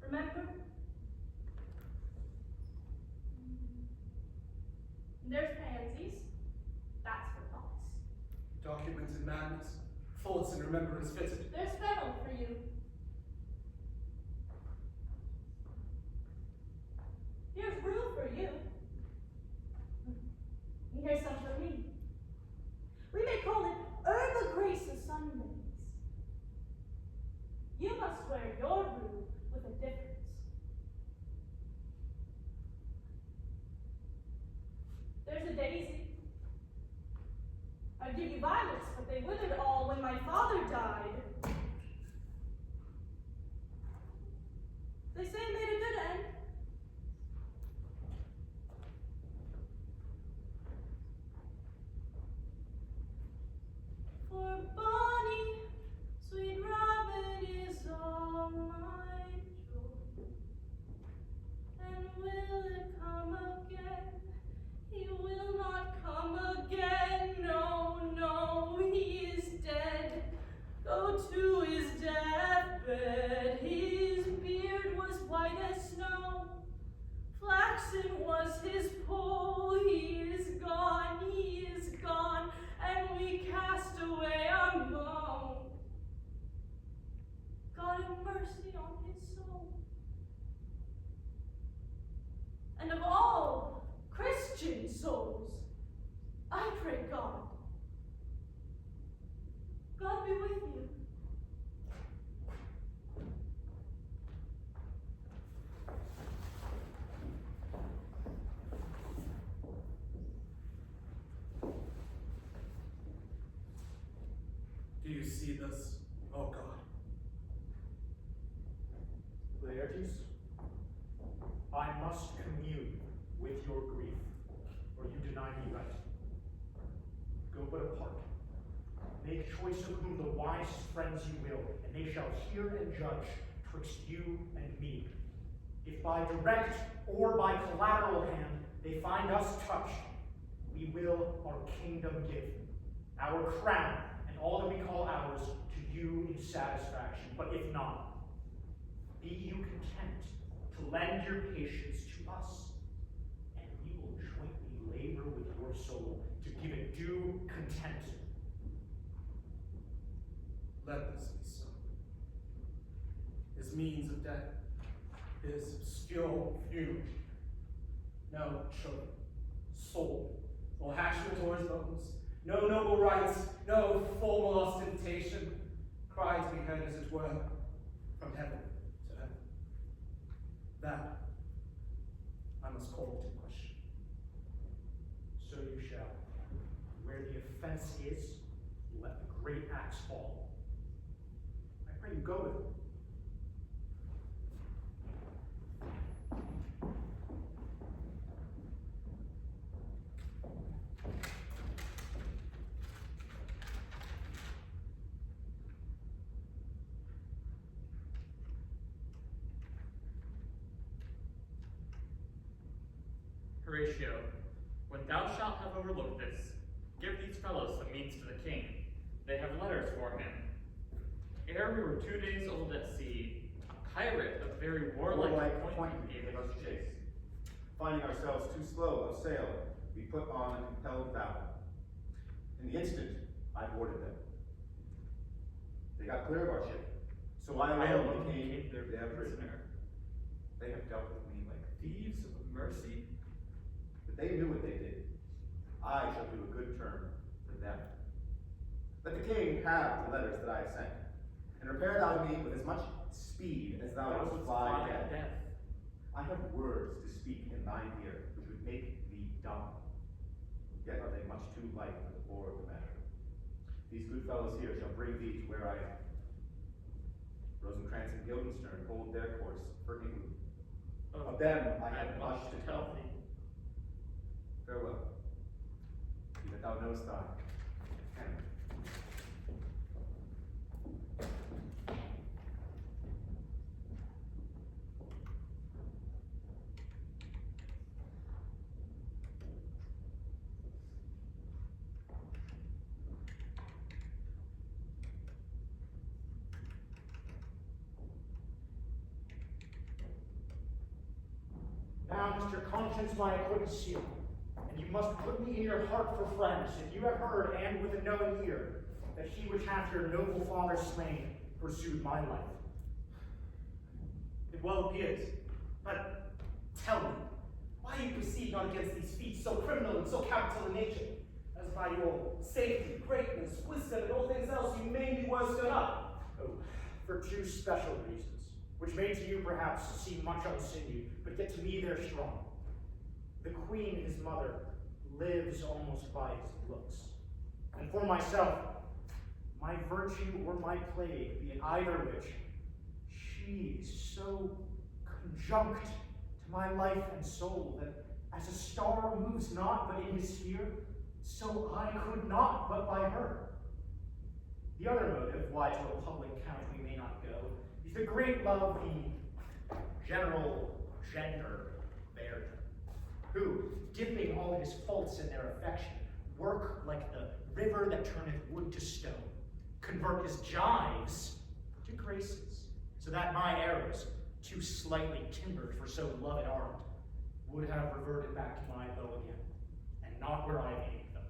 Remember? There's pansies. That's for thoughts. Documented madness, thoughts and remembrance fitted. There's fennel for you. Here's brew for you. And here's some for me. We may call it herbal grace of Sundays. You must wear your brew with a difference. There's a daisy. I'd give you violets, but they withered all when my father died. They say it made a good end. For Bonnie, sweet Robin is all my joy. And will it come again? He will not come again. No, no, he is dead. Go to you see this, oh God? Laertes, I must commune with your grief, or you deny me right. Go but apart. Make choice of whom the wisest friends you will, and they shall hear and judge twixt you and me. If by direct or by collateral hand they find us touched, we will our kingdom give, our crown, and all that we call ours, to you in satisfaction. But if not, be you content to lend your patience to us, and we will jointly labor with your soul to give it due content. Let this be so. His means of death, his obscure view, no children, soul, or hatchet or his bones, no noble rights, no formal ostentation, cries be heard as it were, from heaven to heaven. That I must call into question. So you shall. Where the offense is, let the great axe fall. I pray you go with him. Horatio, when thou shalt have overlooked this, give these fellows some means to the king. They have letters for him. Ere we were 2 days old at sea, a pirate of very warlike appointment gave us chase. Finding ourselves too slow of sail, we put on a compelled vow. In the instant, I boarded them. They got clear of our ship, so I alone became their prisoner. They have dealt with me like thieves of mercy, but they knew what they did. I shall do a good turn for them. Let the king have the letters that I have sent, and repair thou to me with as much speed as thou wouldst fly death. I have words to speak in thine ear, which would make thee dumb. Yet are they much too light for the bore of the matter. These good fellows here shall bring thee to where I am. Rosencrantz and Guildenstern hold their course for England. Of them I have much to tell thee. Farewell. Be that thou knowest thine. Hamlet. Now, Mr. Conscience, my acquaintance seal, and you must put me in your heart for friends, if you have heard, and with a knowing ear, that he which hath your noble father slain pursued my life. It well appears. But tell me, why you proceed not against these feats so criminal and so capital in nature, as by your safety, greatness, wisdom, and all things else you may be worse than I? Oh, for two special reasons, which may to you perhaps seem much unsinew, but yet to me they're strong. The queen, his mother, lives almost by his looks. And for myself, my virtue or my plague, be it either which, she is so conjunct to my life and soul that as a star moves not but in his sphere, so I could not but by her. The other motive why to a public count we may not go is the great love the general gender bared, who, dipping all his faults in their affection, work like the river that turneth wood to stone, convert his gyves to graces, so that my arrows, too slightly timbered for so loved art, would have reverted back to my bow again, and not where I aimed them.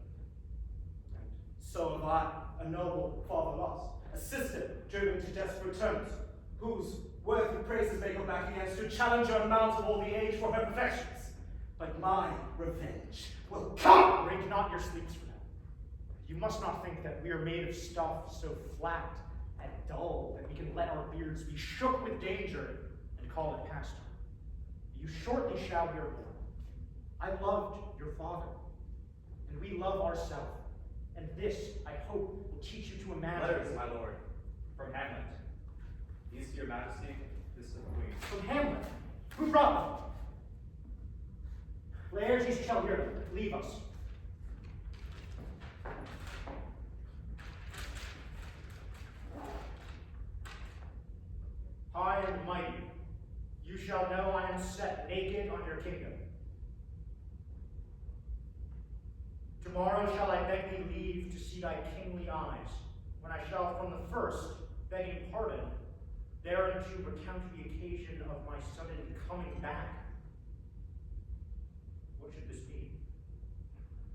And so have I, a noble father lost, a sister driven to desperate terms, whose worthy praises may go back against her challenger and mount of all the age for her perfections. But my revenge will come! Break not your sleeps for them. You must not think that we are made of stuff so flat and dull that we can let our beards be shook with danger and call it pastime. You shortly shall hear more. I loved your father, and we love ourselves, And this, I hope, will teach you to imagine. Letters, my lord, from Hamlet. These to your majesty, this to the queen. From Hamlet? Who brought them? Laertes shall hear them. Leave us. High and mighty, you shall know I am set naked on your kingdom. Tomorrow shall I beg thee leave to see thy kingly eyes, when I shall from the first, begging pardon, thereunto recount the occasion of my sudden coming back. What should this mean?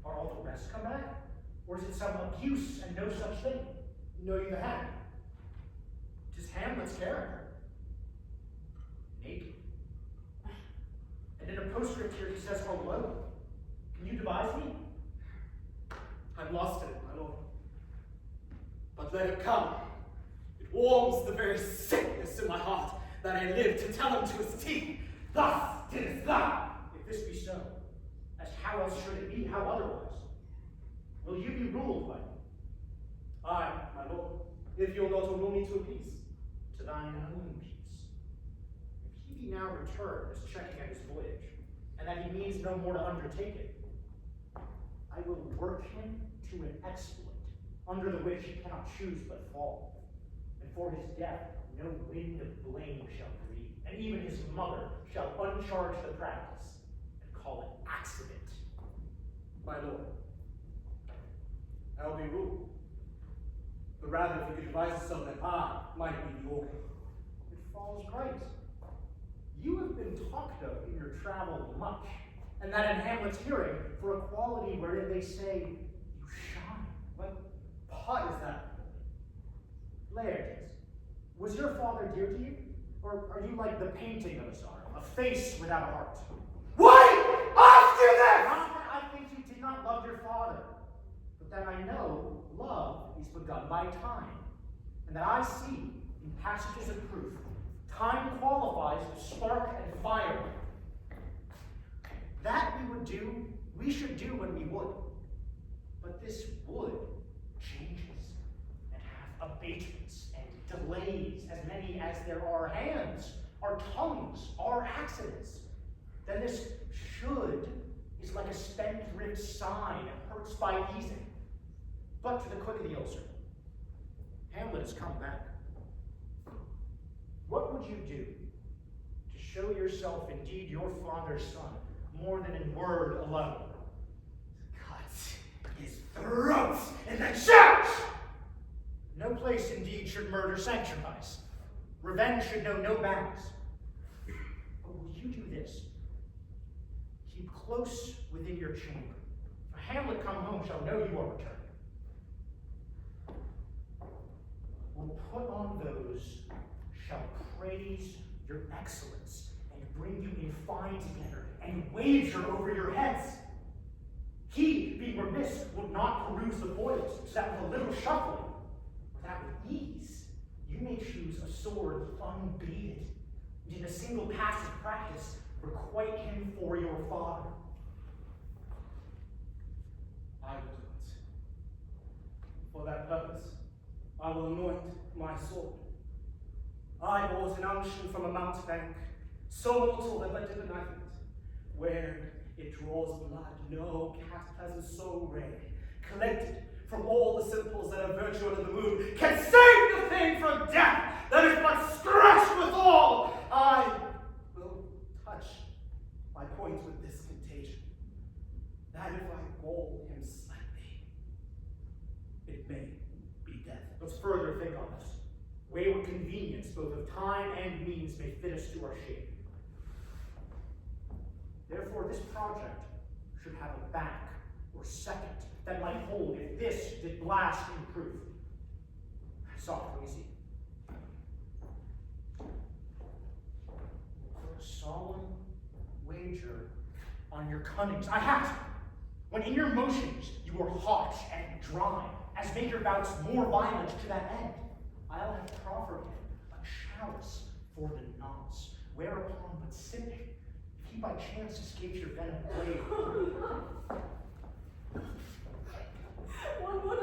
Are all the rest come back? Or is it some abuse and no such thing? Know you the hag? 'Tis Hamlet's character. Naked. And in a postscript here he says, hello. Can you devise me? I'm lost in it, my lord. But let it come. It warms the very sickness in my heart that I live to tell him to his teeth. Thus didst thou. If this be so, as how else should it be? How otherwise? Will you be ruled by me? Aye, my lord, if you'll not rule me to a peace. To thine own peace. If he be now returned as checking out his voyage, and that he means no more to undertake it, I will work him to an exploit, under the which he cannot choose but fall. And for his death, no wind of blame shall breathe, and even his mother shall uncharge the practice, and call it accident. My lord, I'll be ruled. But rather, if you could advise us so that I might be the order. It falls right. You have been talked of in your travel much, and that in Hamlet's hearing, for a quality wherein they say, you shine. What pot is that? Laertes, was your father dear to you? Or are you like the painting of a sorrow, a face without a heart? Why? After this! Not that I think you did not love your father, but that I know love is begun by time, and that I see, in passages of proof, time qualifies the spark and fire. That we should do when we would. But this would changes, and hath abatements and delays, as many as there are hands, are tongues, are accidents. Then this should is like a spendthrift sigh that hurts by easing. But to the quick of the ulcer, Hamlet has come back. What would you do to show yourself indeed your father's son, more than in word alone? Cut his throat in the church! No place indeed should murder sanctifies. Revenge should know no bounds. But will you do this? Keep close within your chamber. For Hamlet come home shall know you are returned. Will put on those shall praise your excellence and bring you in fine together and wager over your heads. He, being remiss, would not peruse the foils, so that with a little shuffling, that with ease, you may choose a sword unbeaten, and in a single pass of practice, requite him for your father. I will do it. For that purpose, I will anoint my sword. I bought an unction from a mountebank, so mortal that but dip a knife in it, where it draws blood no cataplasm so rare, collected from all the simples that a virtue under the moon can save the thing from death that is but scratched withal. I will touch my point with this contagion, that if I gall him slightly, it may be death. Let's further think on this. Weigh what convenience, both of time and means, may fit us to our shape. Therefore, this project should have a back or second that might hold if this did blast in proof. Soft, let me see. Put a solemn wager on your cunnings. I have to. When in your motions you are hot and dry, as make your bouts more violent to that end, I'll have proffered him a chalice for the nonce, whereupon but sipping, if he by chance escapes your venom blade. One would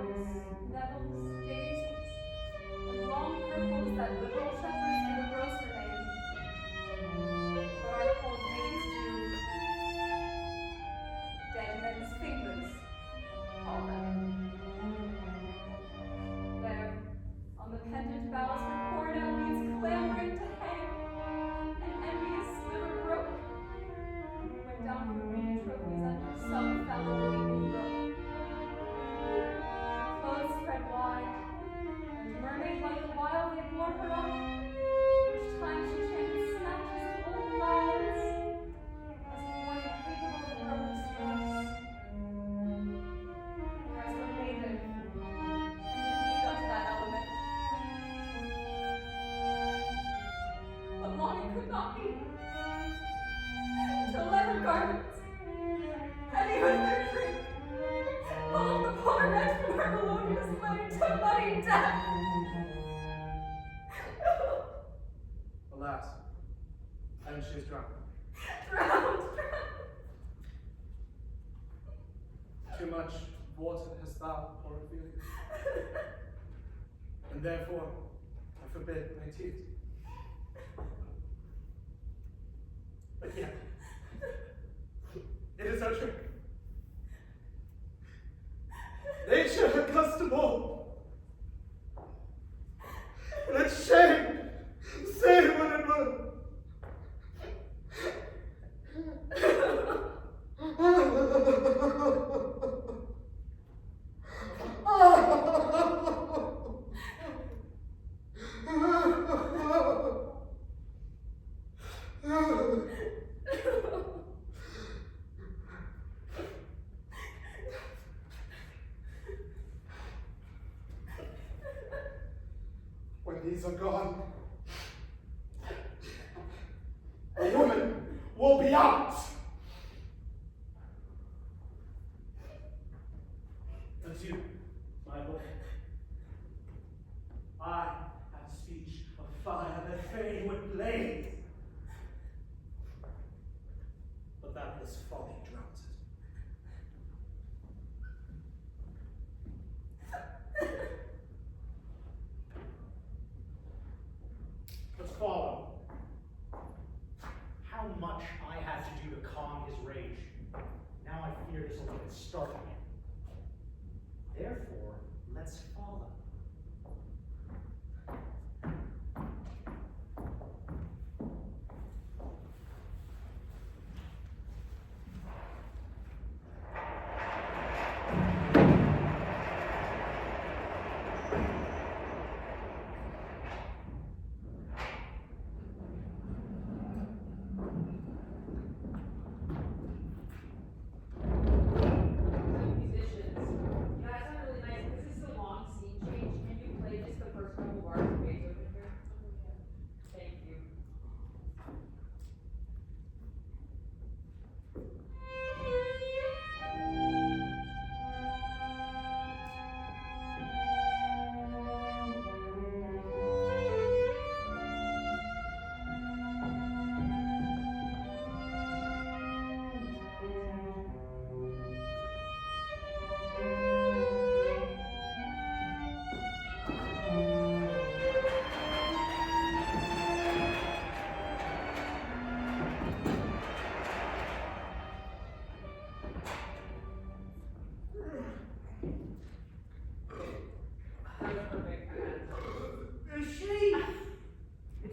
flowers, nettles, daisies, and long purples that liberal shepherds give a grosser name, but are called names to dead men's fingers, call them. There, on the pendant boughs where cornel leads clambering to hang, an envious sliver broke, went down her reedy trophies under some fellow leaping brook. Clothes spread wide, and mermaid like the while they bore her up, which time she chanted snatches of old ballads, as of one incapable of her distress. Whereas the maiden, and indeed unto that element, but long it could not be, till leather garments, heavy with their drink, followed the poor wretch from her melodious lay to muddy death. Alas, and she is drowned. Drowned. Too much water hast thou, poor Ophelia, and therefore I forbid thy tears. But yet, it is our trick. Nature accustomable. Let shame say what it will. When these are gone, a woman will be out. And you, my boy, I have speech of fire that fain would blaze, but that this folly drowns it. Let's follow. How much I have to do to calm his rage. Now I fear this will get started. Therefore, let's follow.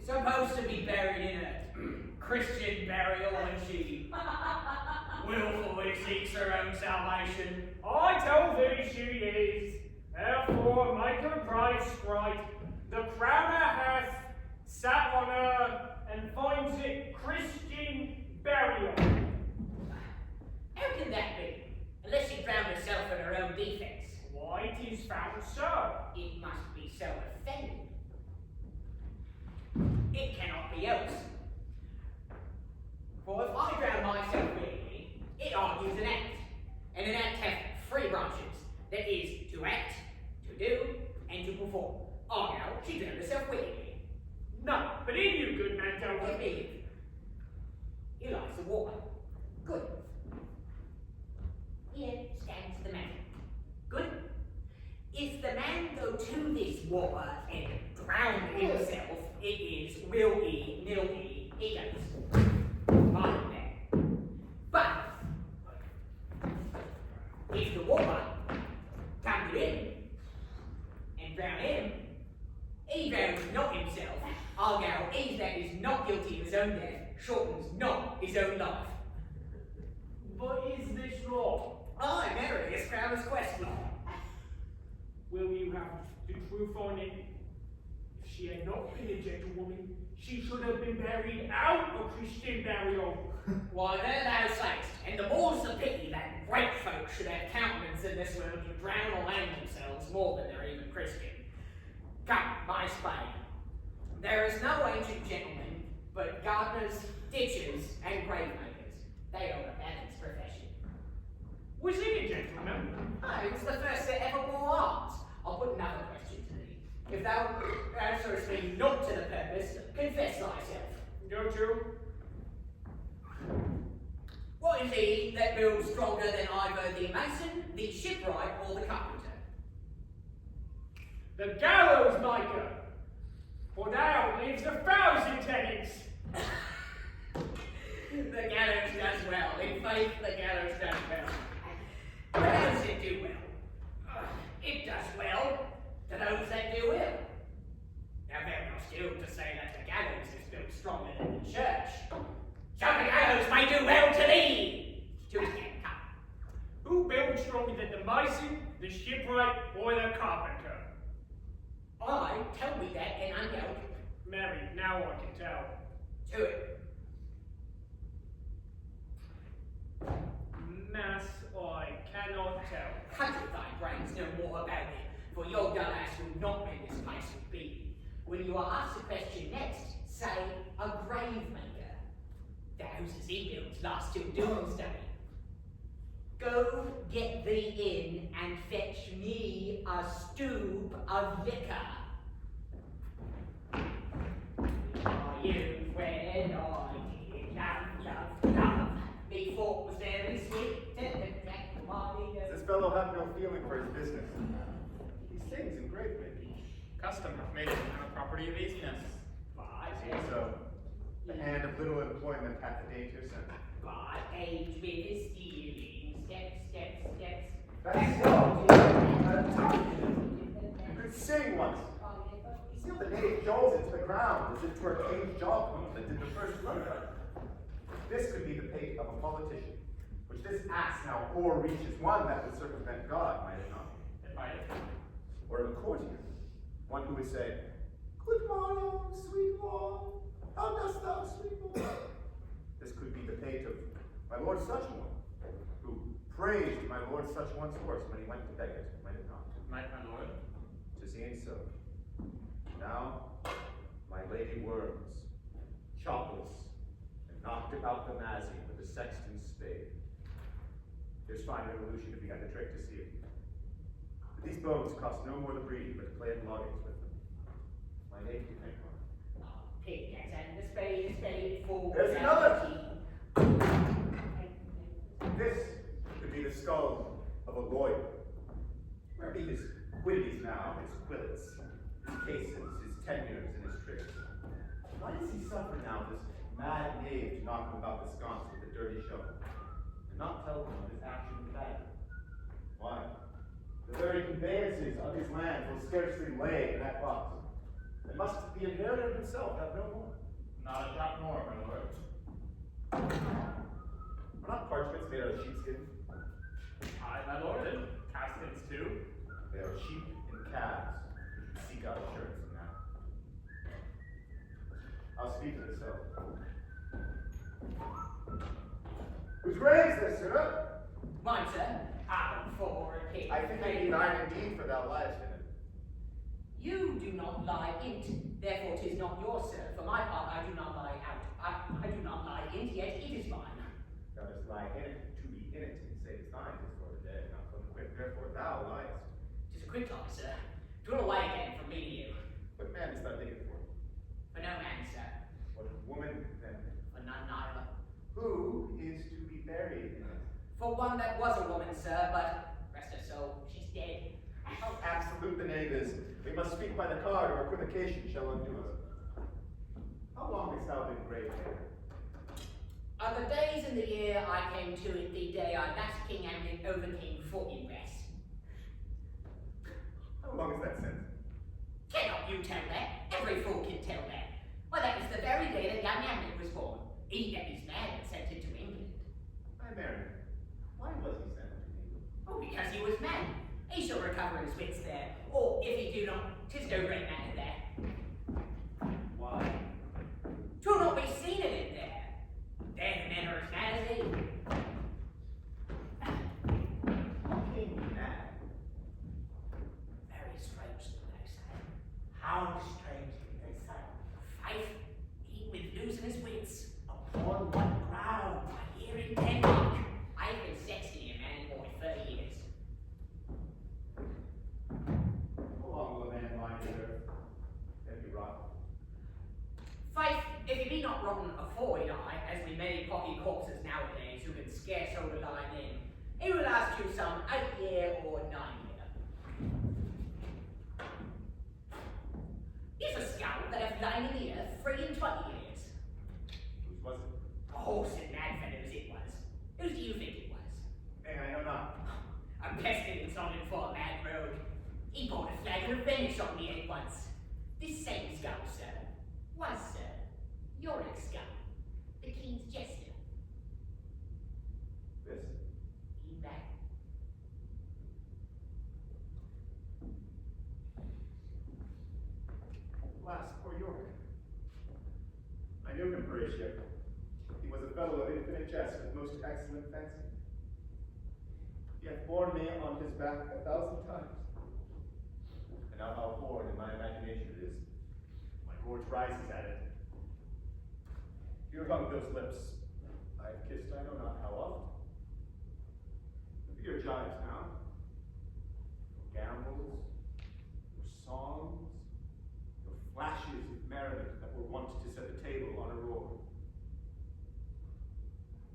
Supposed to be buried in a Christian burial, and she willfully seeks her own salvation. I tell thee she is. Therefore make her grave straight. The crowner hath sat on her and finds it Christian burial. How can that be? Unless she drowned herself in her own defects. Why, 'tis found so. It must be self-offended. It cannot be else. For if I drown myself willingly, it argues an act. And an act hath three branches. That is, to act, to do, and to perform. Argal, she drowned herself willingly. No, but in you, good man, tell Give me. me it. Here lies the water. Good. Here stands the man. Good. water and drown himself, it is will-e, nil-e, he goes. Mind that. But, if the water come to him and drown him, he drowns not himself. I'll go, he that is not guilty of his own death shortens not his own life. But is this law? I marry a Scrabber's quest law. Will you have the truth on it? If she had not been a gentlewoman, she should have been buried out of Christian burial. Why, there thou sayest, and the more's the pity that great folk should have countenance in this world to drown or hang themselves more than they're even Christian. Come, my spade. There is no ancient gentleman, but gardeners, ditchers, and gravemakers. They are a balanced profession. Was he a gentleman? Oh, he was the first that ever wore arms. I'll put another question to thee. If thou answerest me not to the purpose, confess thyself. Go to. What is he that builds stronger than either the mason, the shipwright, or the carpenter? The gallows maker. For thou lives 1,000 tenants. The gallows does well. In faith, the gallows does well. But how does it do well? It does well to those that do ill. Now, they're not still to say that the gallows is built stronger than the church. So the gallows may do well to thee. To his end, come. Who builds stronger than the mason, the shipwright, or the carpenter? I tell me that, and I know. Mary, now I can tell. To it. Mass, I cannot tell. Cudgel thy brains no more about it, for your dull ass will not mend this place with be. When you are asked a question next, say a grave maker. The houses he builds last till doomsday. Go get thee in and fetch me a stoup of liquor. Are you wed? I did love. Before it was very sweet. Does this fellow have no feeling for his business? He sings in grave making. Custom hath made him a property of easiness. So, the hand of little employment hath the danger sense. By age with his stealing, steps. That's so. You could sing once. Seal the native jaws into the ground as if 'twere a king's jaw that did the first murder. This could be the pate of a politician, which this ass now o'erreaches, one that would circumvent God, might it not? It might have been. Or of a courtier, one who would say, "Good morrow, sweet lord, how dost thou, sweet lord?" This could be the pate of my lord such a one, who praised my lord such one's horse when he went to beg it, might it not? Might, my lord. 'Tis e'en so. Now, my lady worms, chopless, and knocked about the mazzy with the sexton's spade. Here's fine revolution if you got the trick to see it. But these bones cost no more the breed, but to play at loggings with them. My name you think on. Pig and the spade, full. There's another! This could be the skull of a lawyer. Where be his quiddities now, his quillets, his cases, his tenures, and his tricks? Why does he suffer now, this mad knave, to knock him about the sconce with a dirty shovel, and not tell him of his action in battle? Why? The very conveyances of his land will scarcely lay in that box. It must the inheritor himself have no more. Not a jot more, my lord. Are not parchments made out of sheepskin? Aye, my lord, and caskets too. They are sheep and calves, which seek out assurance in that. I'll speak to the so. Whose grave is this, sir? Mine, sir. Adam for a king. I think it be thine indeed, for thou liest in it. You do not lie in't, therefore 'tis not yours, sir. For my part, I do not lie out. I do not lie in't, yet it is mine. Thou dost lie in it, to be in it, and say it's thine, is for the dead, not from the quick, therefore thou liest. 'Tis a quick lie, sir. Draw away again from me to you. What man is thou digging for? For no man, sir. What woman, then? For none neither. Who is to be buried in it? For one that was a woman, sir, but rest her soul, she's dead. How absolute the knave is. We must speak by the card, or equivocation shall undo us. How long hast thou been grey hair? Of the days in the year I came to it the day I last King Hamlet overcame 40 rest. How long is that since? Cannot you tell that? Every fool can tell that. Why, that was the very day that young Hamlet was born. He that is mad and sent him to England. I married. Why was he sent to England? Oh, because he was mad. He shall recover his wits there. Or, if he do not, 'tis no great matter there. Why? 'Twill not be seen in it there. There men are as mad as he. How came he mad? Very strange thing they say. How strange can they say? Faith, he with losing his wits. Upon what ground? Here in Denmark, I've been sexting a man boy 30 years. How long will a man bind his earth? Then he rot. Faith, if he be not rotten afore he die, as we many pocky corpses nowadays who can scarce hold a line in, he will last you some 8 year or 9 year. Here's a skull that hath lain in the earth 3 and 20 years. Whose was it? A horse and madfellow's it was. Whose do you think it was? I know not. A pestilence on him for a mad rogue. He bought a flagon of Venice on me at once. This same skull, sir, was, sir, Yorick's skull, the king's jester. This. He back. Alas, poor York. I knew him, Horatio. He was a fellow of infinite jest with most excellent fancy. He hath borne me on his back 1,000 times. And now how horrid in my imagination it is. My gorge rises at it. Here hung those lips I have kissed I know not how often. Look at your jibes now. Your gambols, your songs, your flashes of merriment that were wont to set the table on a roar.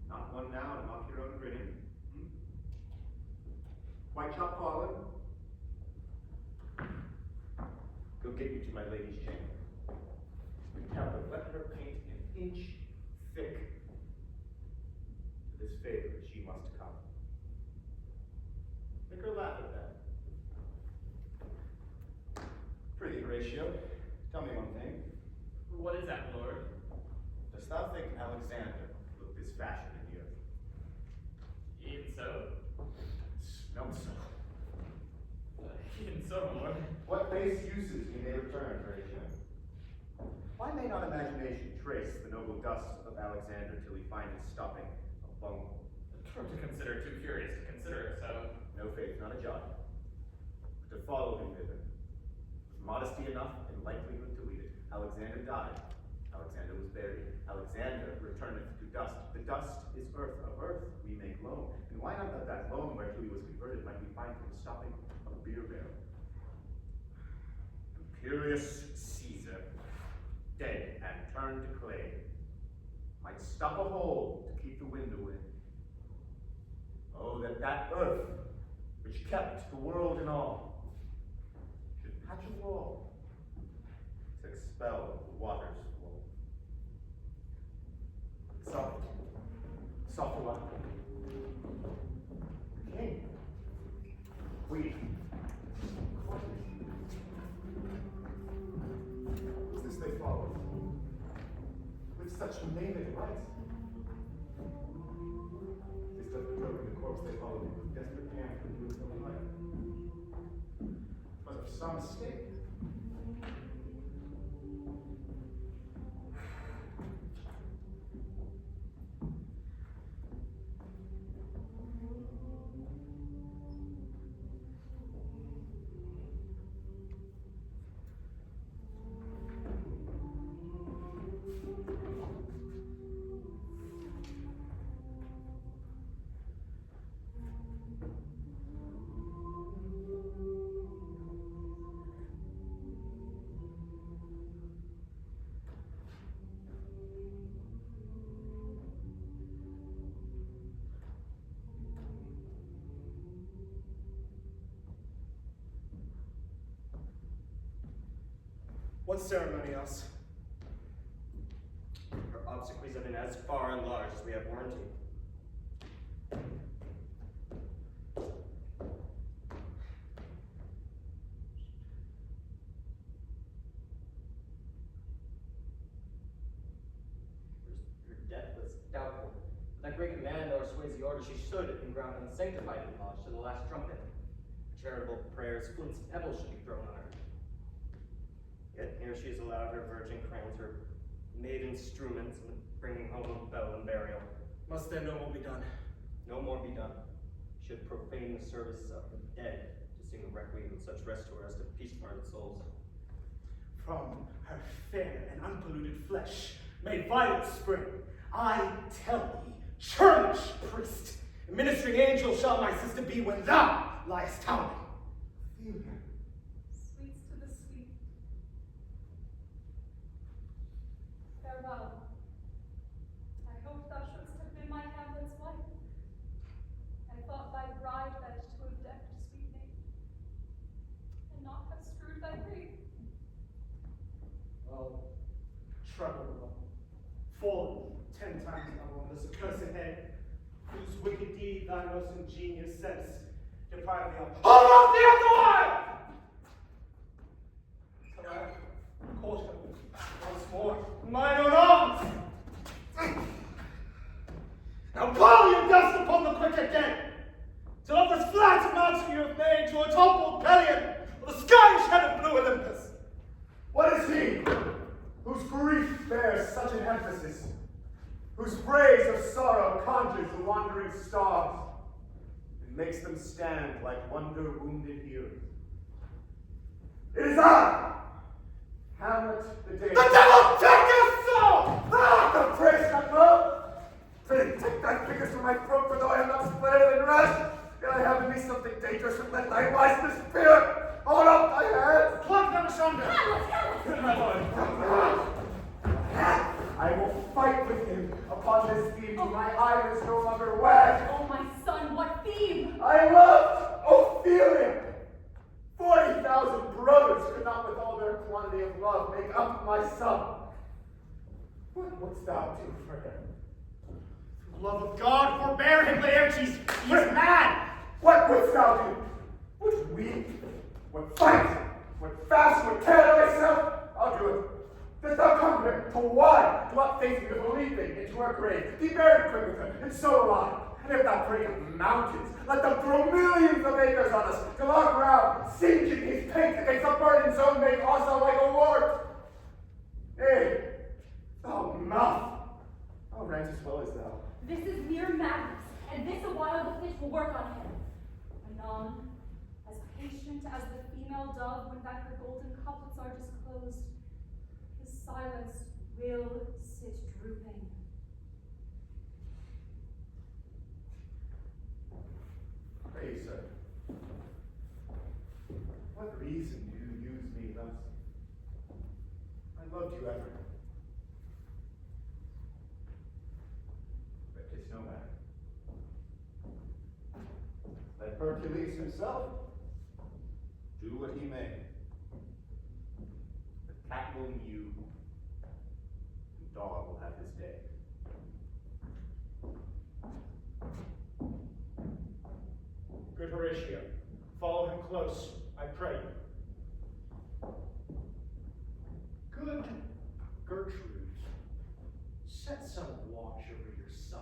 Not one now to mock your own grinning. White chop fallen. Go get you to my lady's chamber. And tell her, let her paint an inch thick to this favor she must come. Make her laugh at that. Prithee, Horatio, tell me one thing. What is that, Lord? Dost thou think Alexander looked this fashion in the earth? Even so? No, so. Even so, Lord. What base uses we may return, Horatio? Why may not imagination trace the noble dust of Alexander till he find it stopping a bungle? To consider, too curious to consider, so. No faith, not a jot. But to follow him thither. With modesty enough and likelihood to lead it. Alexander died. Alexander was buried. Alexander returneth to dust. The dust is earth. Of earth we make loam. And why not of that loam whereto he was converted might we find him stopping a beer barrel? Imperious Caesar, dead and turned to clay, might stop a hole to keep the wind away. Oh, that that earth, which kept the world in awe, should patch a wall to expel the water's flow. Soft a while. King, we. Who's this they follow? With such maimed rights. Is the broken corpse they follow with desperate panic and lose no life? Was of some mistake. What ceremony else? Her obsequies have been as far and large as we have warranty. Her death was doubtful. That great command o'ersways the order she stood in ground unsanctified and lodged to the last trumpet. Charitable prayers, flints and pebbles should be thrown on her. Yet here she is allowed her virgin crowns, her maiden instruments, and bringing home a bell and burial. Must there no more be done? No more be done. Should profane the services of the dead to sing a requiem with such rest to her as to peace-parted souls. From her fair and unpolluted flesh may violence spring. I tell thee, churlish priest, a ministering angel shall my sister be when thou liest howling. Sweets to the sweet. Farewell. I hoped thou shouldst have been my Hamlet's wife. I thought thy bride bed to have decked sweet maid, and not have screwed thy grief. Well, trouble, fallen 10 times double on this accursed head, whose wicked deed thy most ingenious sense deprived thee of. Hold up the other one! Till I caught him once more in mine own arms. Now pile your dust upon the quick again, till of this flat mountain you have made to a toppled Pelion, or the sky shed of blue Olympus. What is he whose grief bears such an emphasis, whose phrase of sorrow conjures the wandering stars, and makes them stand like wonder-wounded heroes? It is I, Hamlet the Dane. The devil take his soul! Ah, the praise not low! Pray, take thy fingers from my throat, for though I am not splendid and rash, yet I have in me something dangerous, and let thy wiseness fear. Hold up thy hands! Pluck them asunder! Good my lord. I will fight with him upon this theme till my iris no longer wag. Oh, my son, what theme! I loved Ophelia. 40,000 brothers could not with all their quantity of love make up my sum. What wouldst thou do for him? For the love of God, forbear him, Laertes. He is mad. What wouldst thou do? Would weep? Would fight? Would fast? Would tear thyself? I'll do it. Dost thou come here to why? To outface me, to believe me into her grave, be buried quick with her, and so will I. And if thou bring up mountains, let them throw millions of acres on us, till our ground, singeing his paint against the burden zone, may toss out like a wart. Nay, thou mouth, thou rant as well as thou. This is mere madness, and this a wild fit will work on him. Anon, as patient as the female dove when that her golden couplets are disclosed, his silence will sit drooping. Pray, sir, what reason do you use me thus? I loved you ever. But 'tis no matter. Let Hercules himself do what he may. The cat will mew, and dog will have his day. Good Horatio, follow him close, I pray you. Good Gertrude, set some watch over your son.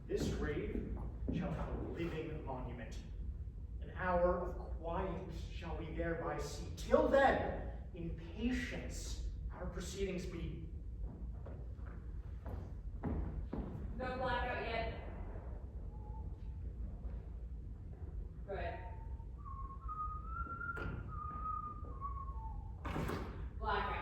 This grave shall have a living monument. An hour of quiet shall we thereby see. Till then, in patience, our proceedings be. No blackout yet. Go ahead. Blackout.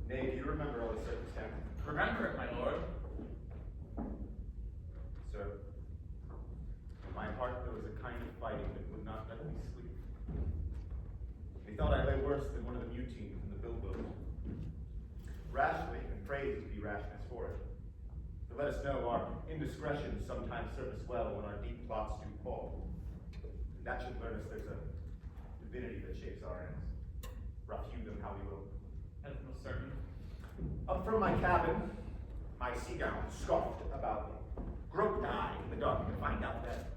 Nay, do you remember all the circumstances? Remember it, my lord. He thought I lay worse than one of the mutines in the bilboes. Rashly, and praise be rashness for it. To let us know our indiscretions sometimes serve us well when our deep plots do fall. And that should learn us there's a divinity that shapes our ends. Rough hew them how we will. That's most certain. Up from my cabin, my sea gown scoffed about me. Groped I in the dark to find out that,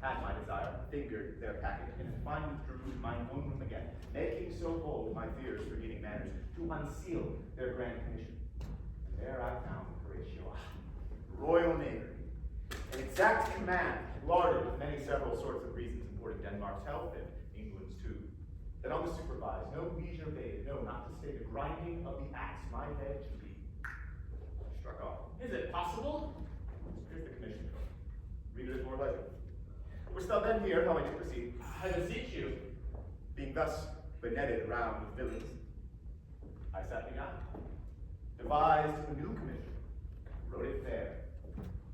at my desire, fingered their packet, and finally withdrew to mine own room again, making so bold my fears for getting manners, to unseal their grand commission. And there I found Horatio, royal knavery, an exact command, larded with many several sorts of reasons importing Denmark's health and England's too. That on the supervised, no leisure bade, no, not to say the grinding of the axe, my head should be struck off. Is it possible? Here's the commission. Read it at more leisure. We're still then here, how I to proceed. I beseech you. Being thus benetted round with villains, I sat me down, devised a new commission, wrote it fair,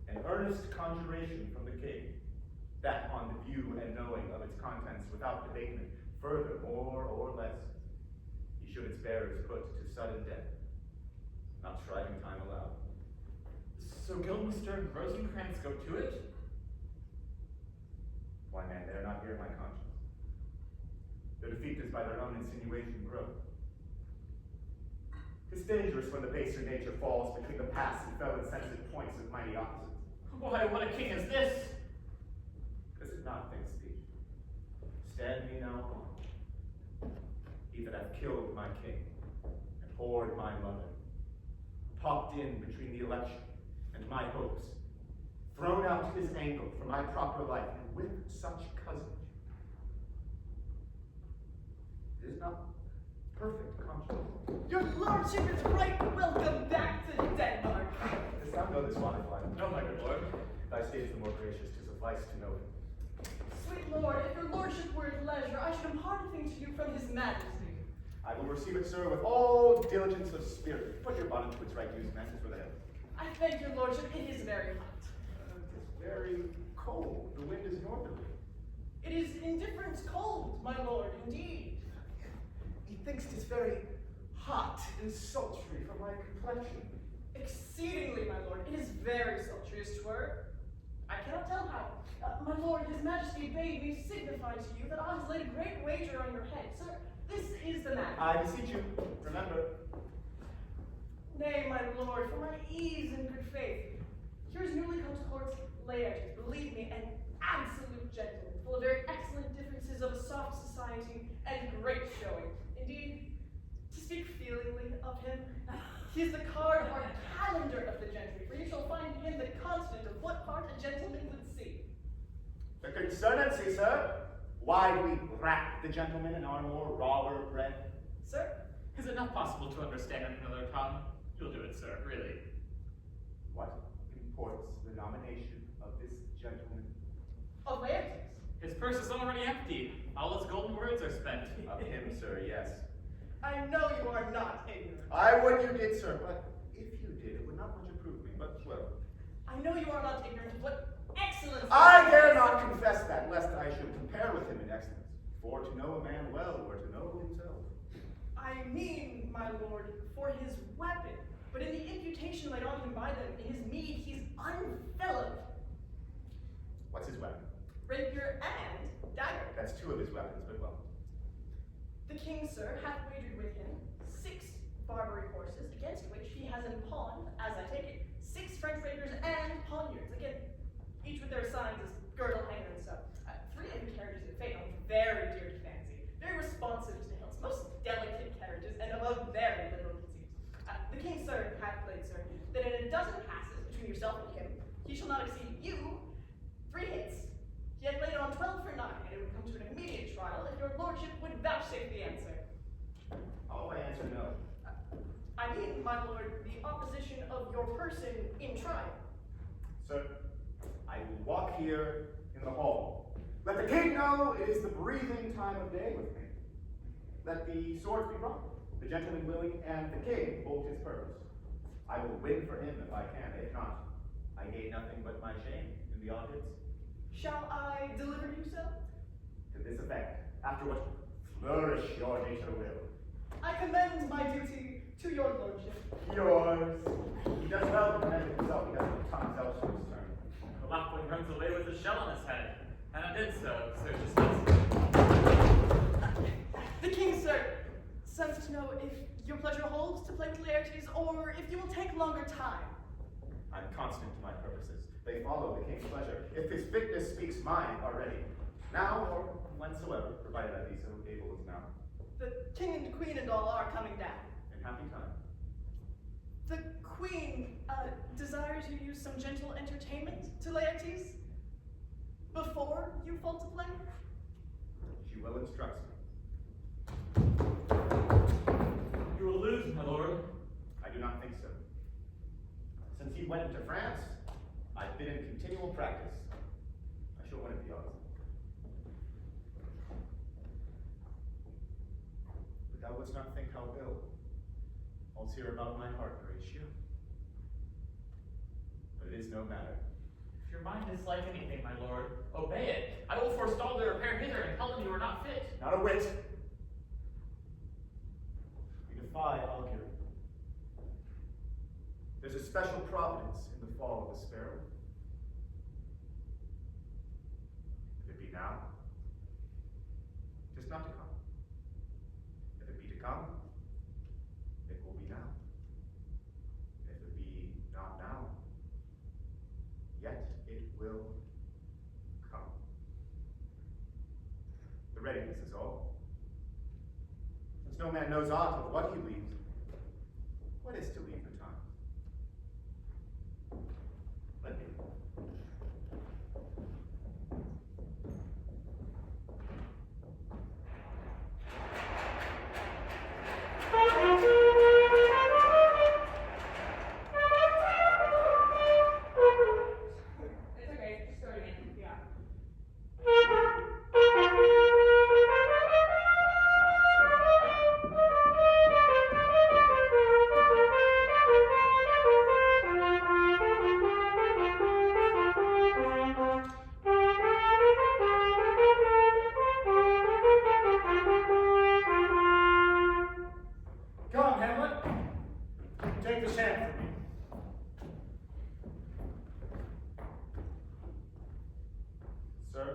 an earnest conjuration from the king, that on the view and knowing of its contents without debatement, further, more or less, he should its bearers put to sudden death, not striving time allowed. So Guildmaster and Rosencrantz go to it? Why, man, they are not here in my conscience. Their defeat is by their own insinuation grow. 'Tis dangerous when the baser nature falls between the past and fell insensitive points of mighty opposites. Why, what a king is this? Is it not, thanks speech? Stand me now upon. He that hath killed my king, and whored my mother, popped in between the election and my hopes, thrown out his ankle for my proper life, and with such cozenage. It is not perfect conscience. Your lordship is right. Welcome back to Denmark. Dost thou know this waterfly? No, my good lord. Thy state is the more gracious to suffice to know it. Sweet lord, if your lordship were at leisure, I should impart a thing to you from his majesty. I will receive it, sir, with all diligence of spirit. Put your bonnet to its right use, and answer for the head. I thank your lordship. It is very hot. It is very cold. The wind is northerly. It is indifferent cold, my lord, indeed. Methinks 'tis very hot and sultry for my complexion. Exceedingly, my lord. It is very sultry, 'twere. I cannot tell how. My lord, his majesty bade me signify to you that I has laid a great wager on your head. Sir, this is the matter. I beseech you, remember. Nay, my lord, for my ease and good faith. Here is newly come to court Laertes, believe me, an absolute gentleman, full of very excellent differences of a soft society and great showing. Indeed, to speak feelingly of him, he is the card or calendar of the gentry, for you shall find in him the constant of what part a gentleman would see. The concernancy, sir. Why do we wrap the gentleman in our more rawer bread? Sir? Is it not possible to understand in another tongue? You'll do it, sir, really. What imports the nomination of this gentleman? Of Laertes. His purse is already empty. All his golden words are spent. Of him, sir, yes. I know you are not ignorant. I would you did, sir, but if you did, it would not much approve me, but well. I know you are not ignorant of what excellence. I dare not confess that, lest I should compare with him in excellence. For to know a man well were to know himself. I mean, my lord, for his weapon. But in the imputation laid on him by them, in his meed, he's unfellowed. What's his weapon? Rapier and dagger. That's two of his weapons, but well. The king, sir, hath wagered with him 6 Barbary horses, against which he has in pawn, as I take it, 6 French rapiers and poniards, again, each with their signs as girdle, hanger, and so. 3 of the carriages in Phaeton, very dear to fancy, very responsive to the hills, most delicate carriages, and of a very liberal conceit. The king, sir, hath played, sir, that in a dozen passes between yourself and him, he shall not exceed you 3 hits. He had laid on 12 for 9, and it would come to an immediate trial if your lordship would vouchsafe the answer. Oh, I answer no. I mean, my lord, the opposition of your person in trial. Sir, I will walk here in the hall. Let the king know it is the breathing time of day with me. Let the swords be brought, the gentleman willing, and the king hold his purpose. I will win for him if I can. If not, I gain nothing but my shame in the audience. Shall I deliver you so? To this effect, after what Flourish your nature will. I commend my duty to your lordship. Yours. He does well to commend himself. He doesn't Thomas Elston's turn. The lapwing runs away with a shell on his head, and I did so just as The king, sir, sends to know if your pleasure holds to play with Laertes, or if you will take longer time. I'm constant to my purposes. They follow the king's pleasure. If his fitness speaks mine already. Now or whensoever, provided I be so able as now. The king and queen and all are coming down. In happy time. The queen desires you use some gentle entertainment to Laertes before you fall to play. She will instruct me. You will lose, my lord. I do not think so. Since he went into France, I've been in continual practice. I shall win at the odds. But thou wouldst not think how ill. All's here about my heart, Horatio. But it is no matter. If your mind is like anything, my lord, obey it. I will forestall the repair hither and tell them you are not fit. Not a whit. We defy augury. There's a special providence in the fall of a sparrow. If it be now, 'tis not to come. If it be to come, it will be now. If it be not now, yet it will come. The readiness is all. Since no man knows aught of what he leaves, what is to leave the time? Let me. It's okay, just start again. Yeah. Come, Hamlet. Take this hand from me. Sir,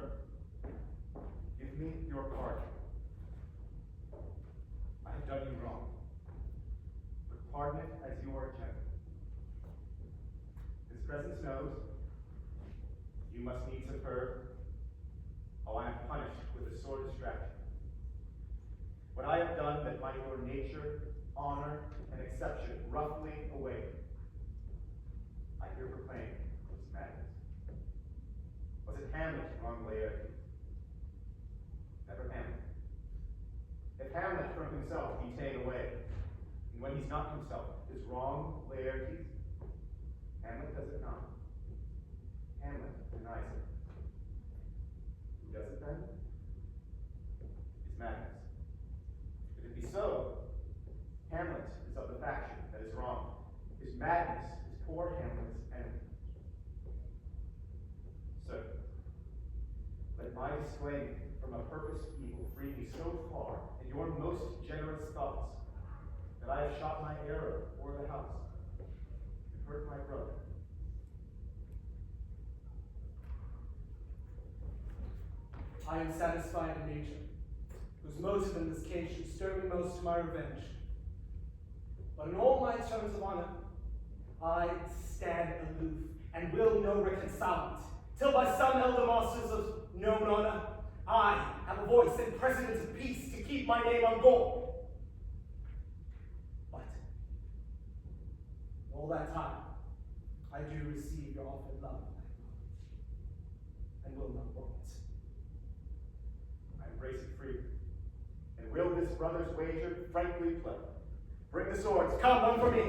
give me your pardon. I have done you wrong. But pardon it as you are gentle. His presence knows you must needs have heard how I am punished with a sore distraction. What I have done that might your nature, honor, and exception roughly away, I here proclaim was madness. Was it Hamlet wrong Laertes? Never Hamlet. If Hamlet from himself be ta'en away, and when he's not himself, is wrong Laertes? Hamlet does it not. Hamlet denies it. Who does it then? It's madness. If it be so, Hamlet is of the faction that is wrong. His madness is poor Hamlet's enemy. Sir, let my disclaiming from a purpose evil free me so far in your most generous thoughts that I have shot my arrow o'er the house and hurt my brother. I am satisfied in nature, whose motive in this case should stir me most to my revenge. But in all my terms of honor, I stand aloof and will no reconcilement, till by some elder masters of known honor, I have a voice and precedent of peace to keep my name on board. But in all that time, I do receive your offered love, and will not want it. I embrace it freely, and will this brother's wager frankly play. Bring the swords, come, one for me.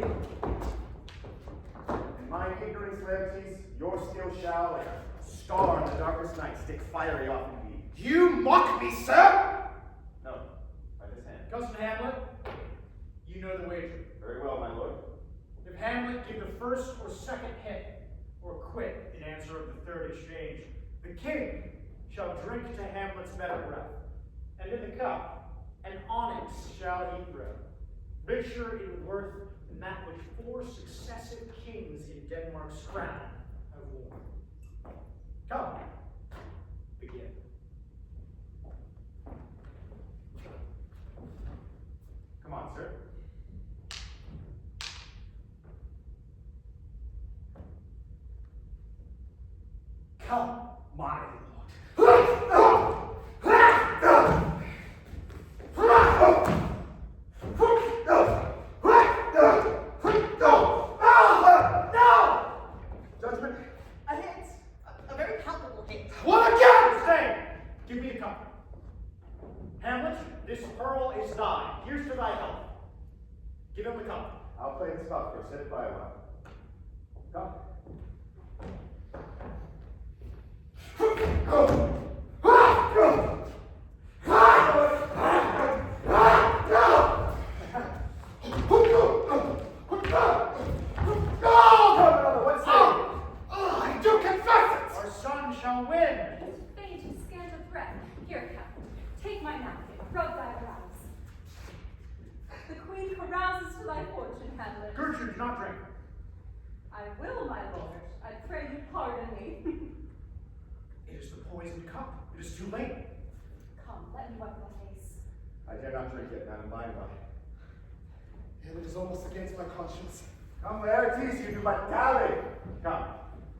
In mine ignorance, Laertes, your skill shall, like a star in the darkest night, stick fiery off indeed. You mock me, sir! No, by this hand. Cousin Hamlet, you know the wager. Very well, my lord. If Hamlet give the first or second hit, or quit in answer of the third exchange, the king shall drink to Hamlet's better breath, and in the cup and onyx shall eat bread. Richer in worth than that which 4 successive kings in Denmark's crown have worn. Come, begin. Come on, sir. Come, my lord. Judgment. A hit. A very palpable hit. What again? Stay. Give me a cup. Hamlet, this pearl is thine. Here's to thy health. Give him the cup. I'll play the spot first. Set it by a while. Come. I do confess it! Our son shall win! His faint and scant of breath. Here, Captain, take my napkin, rub thy brows. The queen carouses for thy fortune, Hamlet. Gertrude, do not drink. I will, my lord. I pray you pardon me. It is the poisoned cup. It is too late. Come, let me wipe my face. I dare not drink yet, madam. By and by. Hamlet is almost against my conscience. Come, Laertes, you do but dally. Come,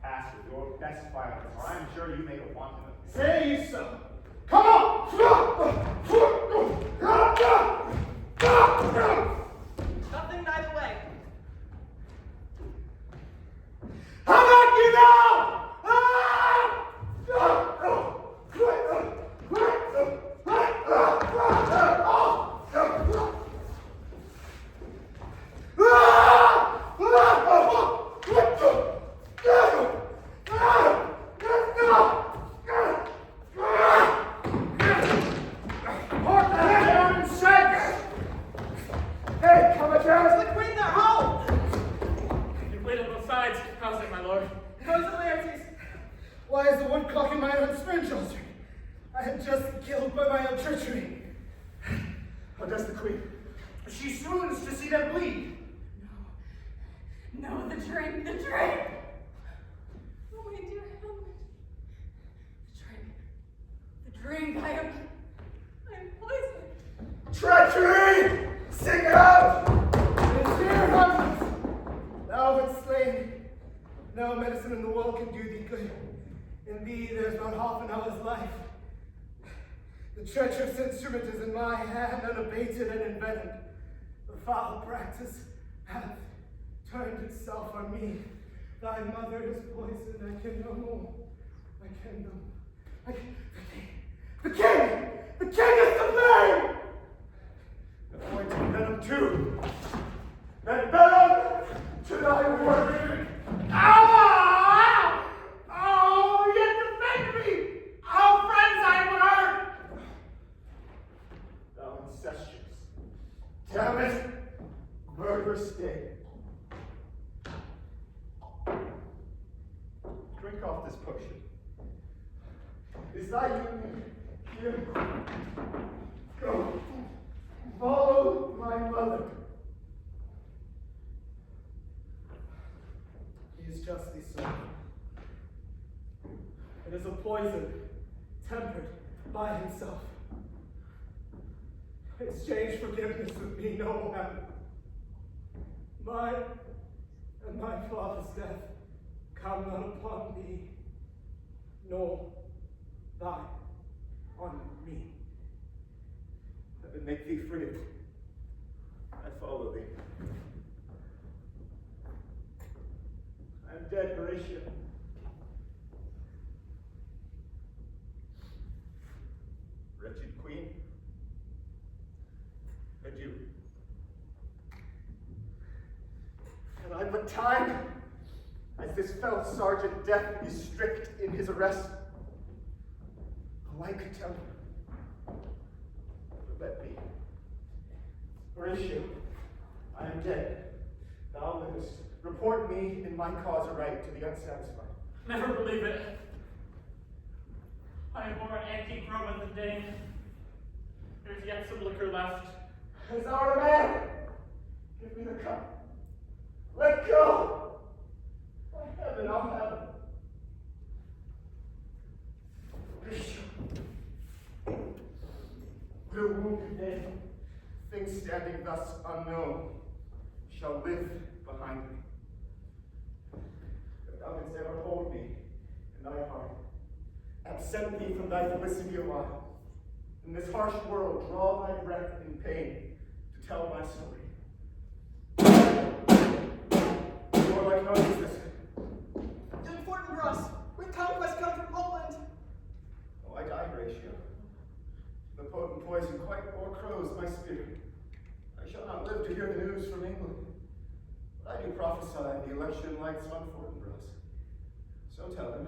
pass with your best violence, or I am sure you make a wanton of me. Say you so. Come on! Nothing neither way. How about you now? Hey, come on, Charles. The queen, they're home! You played on both sides. How's it, my lord? Goes the Laertes. Why is the woodcock in my own springe altar? I am just killed by my own treachery. How does the queen? She swoons to see them bleed. No, the drink, the drink! Oh, my dear Hamlet. The drink, I am poisoned. Treachery! Sing it out! It is here, Hamlet! Thou art slain. No medicine in the world can do thee good. In thee there's not half an hour's life. The treacherous instrument is in my hand, unabated and envenomed. The foul practice hath turned itself on me. Thy mother is poisoned. I can no more. I can no more. The king! The king is to blame! The point of venom too. That venom to thy word. Ah! Oh, yet defend me! Our friends I would hurt! Thou incestuous. Damn it! Murder state. Drink off this potion. Is thy union here? Go. Follow my mother. He is justly so. It is a poison tempered by himself. Exchange forgiveness with me, noble Hamlet. Mine and my father's death come not upon thee, nor thine on me. Heaven make thee free. I follow thee. I am dead, Horatio. Wretched queen. Adieu. Had I but time, as this fell Sergeant Death is strict in his arrest, oh, I could tell you. But let me. Horatio, I am dead. Thou livest. Report me and my cause aright to the unsatisfied. Never believe it. I am more an antique Roman than Dane. There's yet some liquor left. As our man, give me the cup. Let go. By heaven, I'll have it. The wounded dead, things standing thus unknown, shall live behind me. If thou didst ever hold me in thy heart, absent me from thy felicity awhile, in this harsh world draw thy breath in pain to tell my story. Or like no this. Young Fortinbras, with conquest come from Poland. Oh, I die, Horatio. The potent poison quite o'ercrows my spirit. I shall not live to hear the news from England. But I do prophesy the election lights on Fortinbras. So tell them,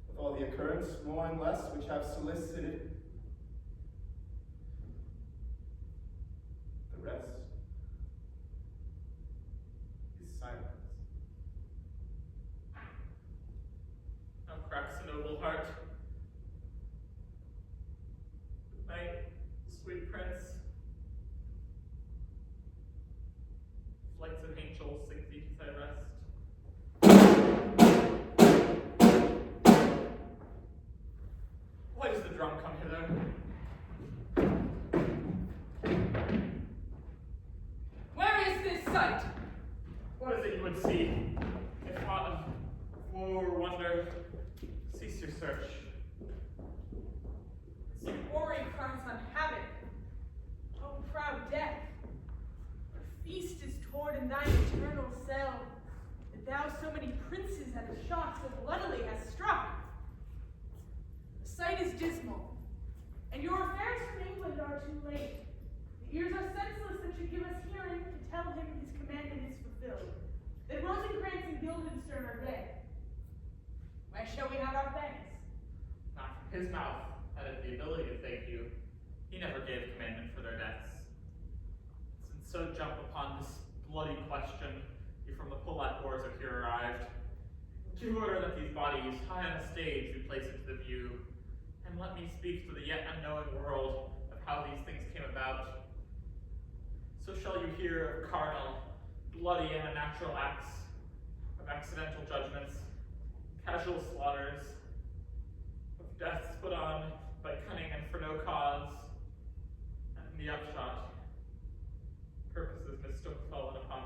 with all the occurrence, more and less, which have solicited the rest is silence. Now cracks a noble heart. Good night, sweet prince. Flights of angels sing thee to thy rest. Why does the drum come hither? Where is this sight? What is it you would see? If not of woe or wonder, cease your search. Some warring cries on havoc. O proud death, our feast is toward in thine eternal cell, that thou so many princes at a shot so bloodily hast struck. The sight is dismal, and your affairs from England are too late. The ears are senseless that should give us hearing to tell him his commandment is fulfilled, that Rosencrantz and Guildenstern are dead. Where shall we have our thanks? Not from his mouth had it the ability to thank you. He never gave commandment for their deaths. Since so jump upon this bloody question, you from the Polack wars are here arrived. Do order that these bodies, high on a stage, be placed into the view, and let me speak to the yet unknowing world of how these things came about. So shall you hear of carnal, bloody, and unnatural acts, of accidental judgments, casual slaughters, of deaths put on by cunning and for no cause, and in the upshot, purposes mistook fallen upon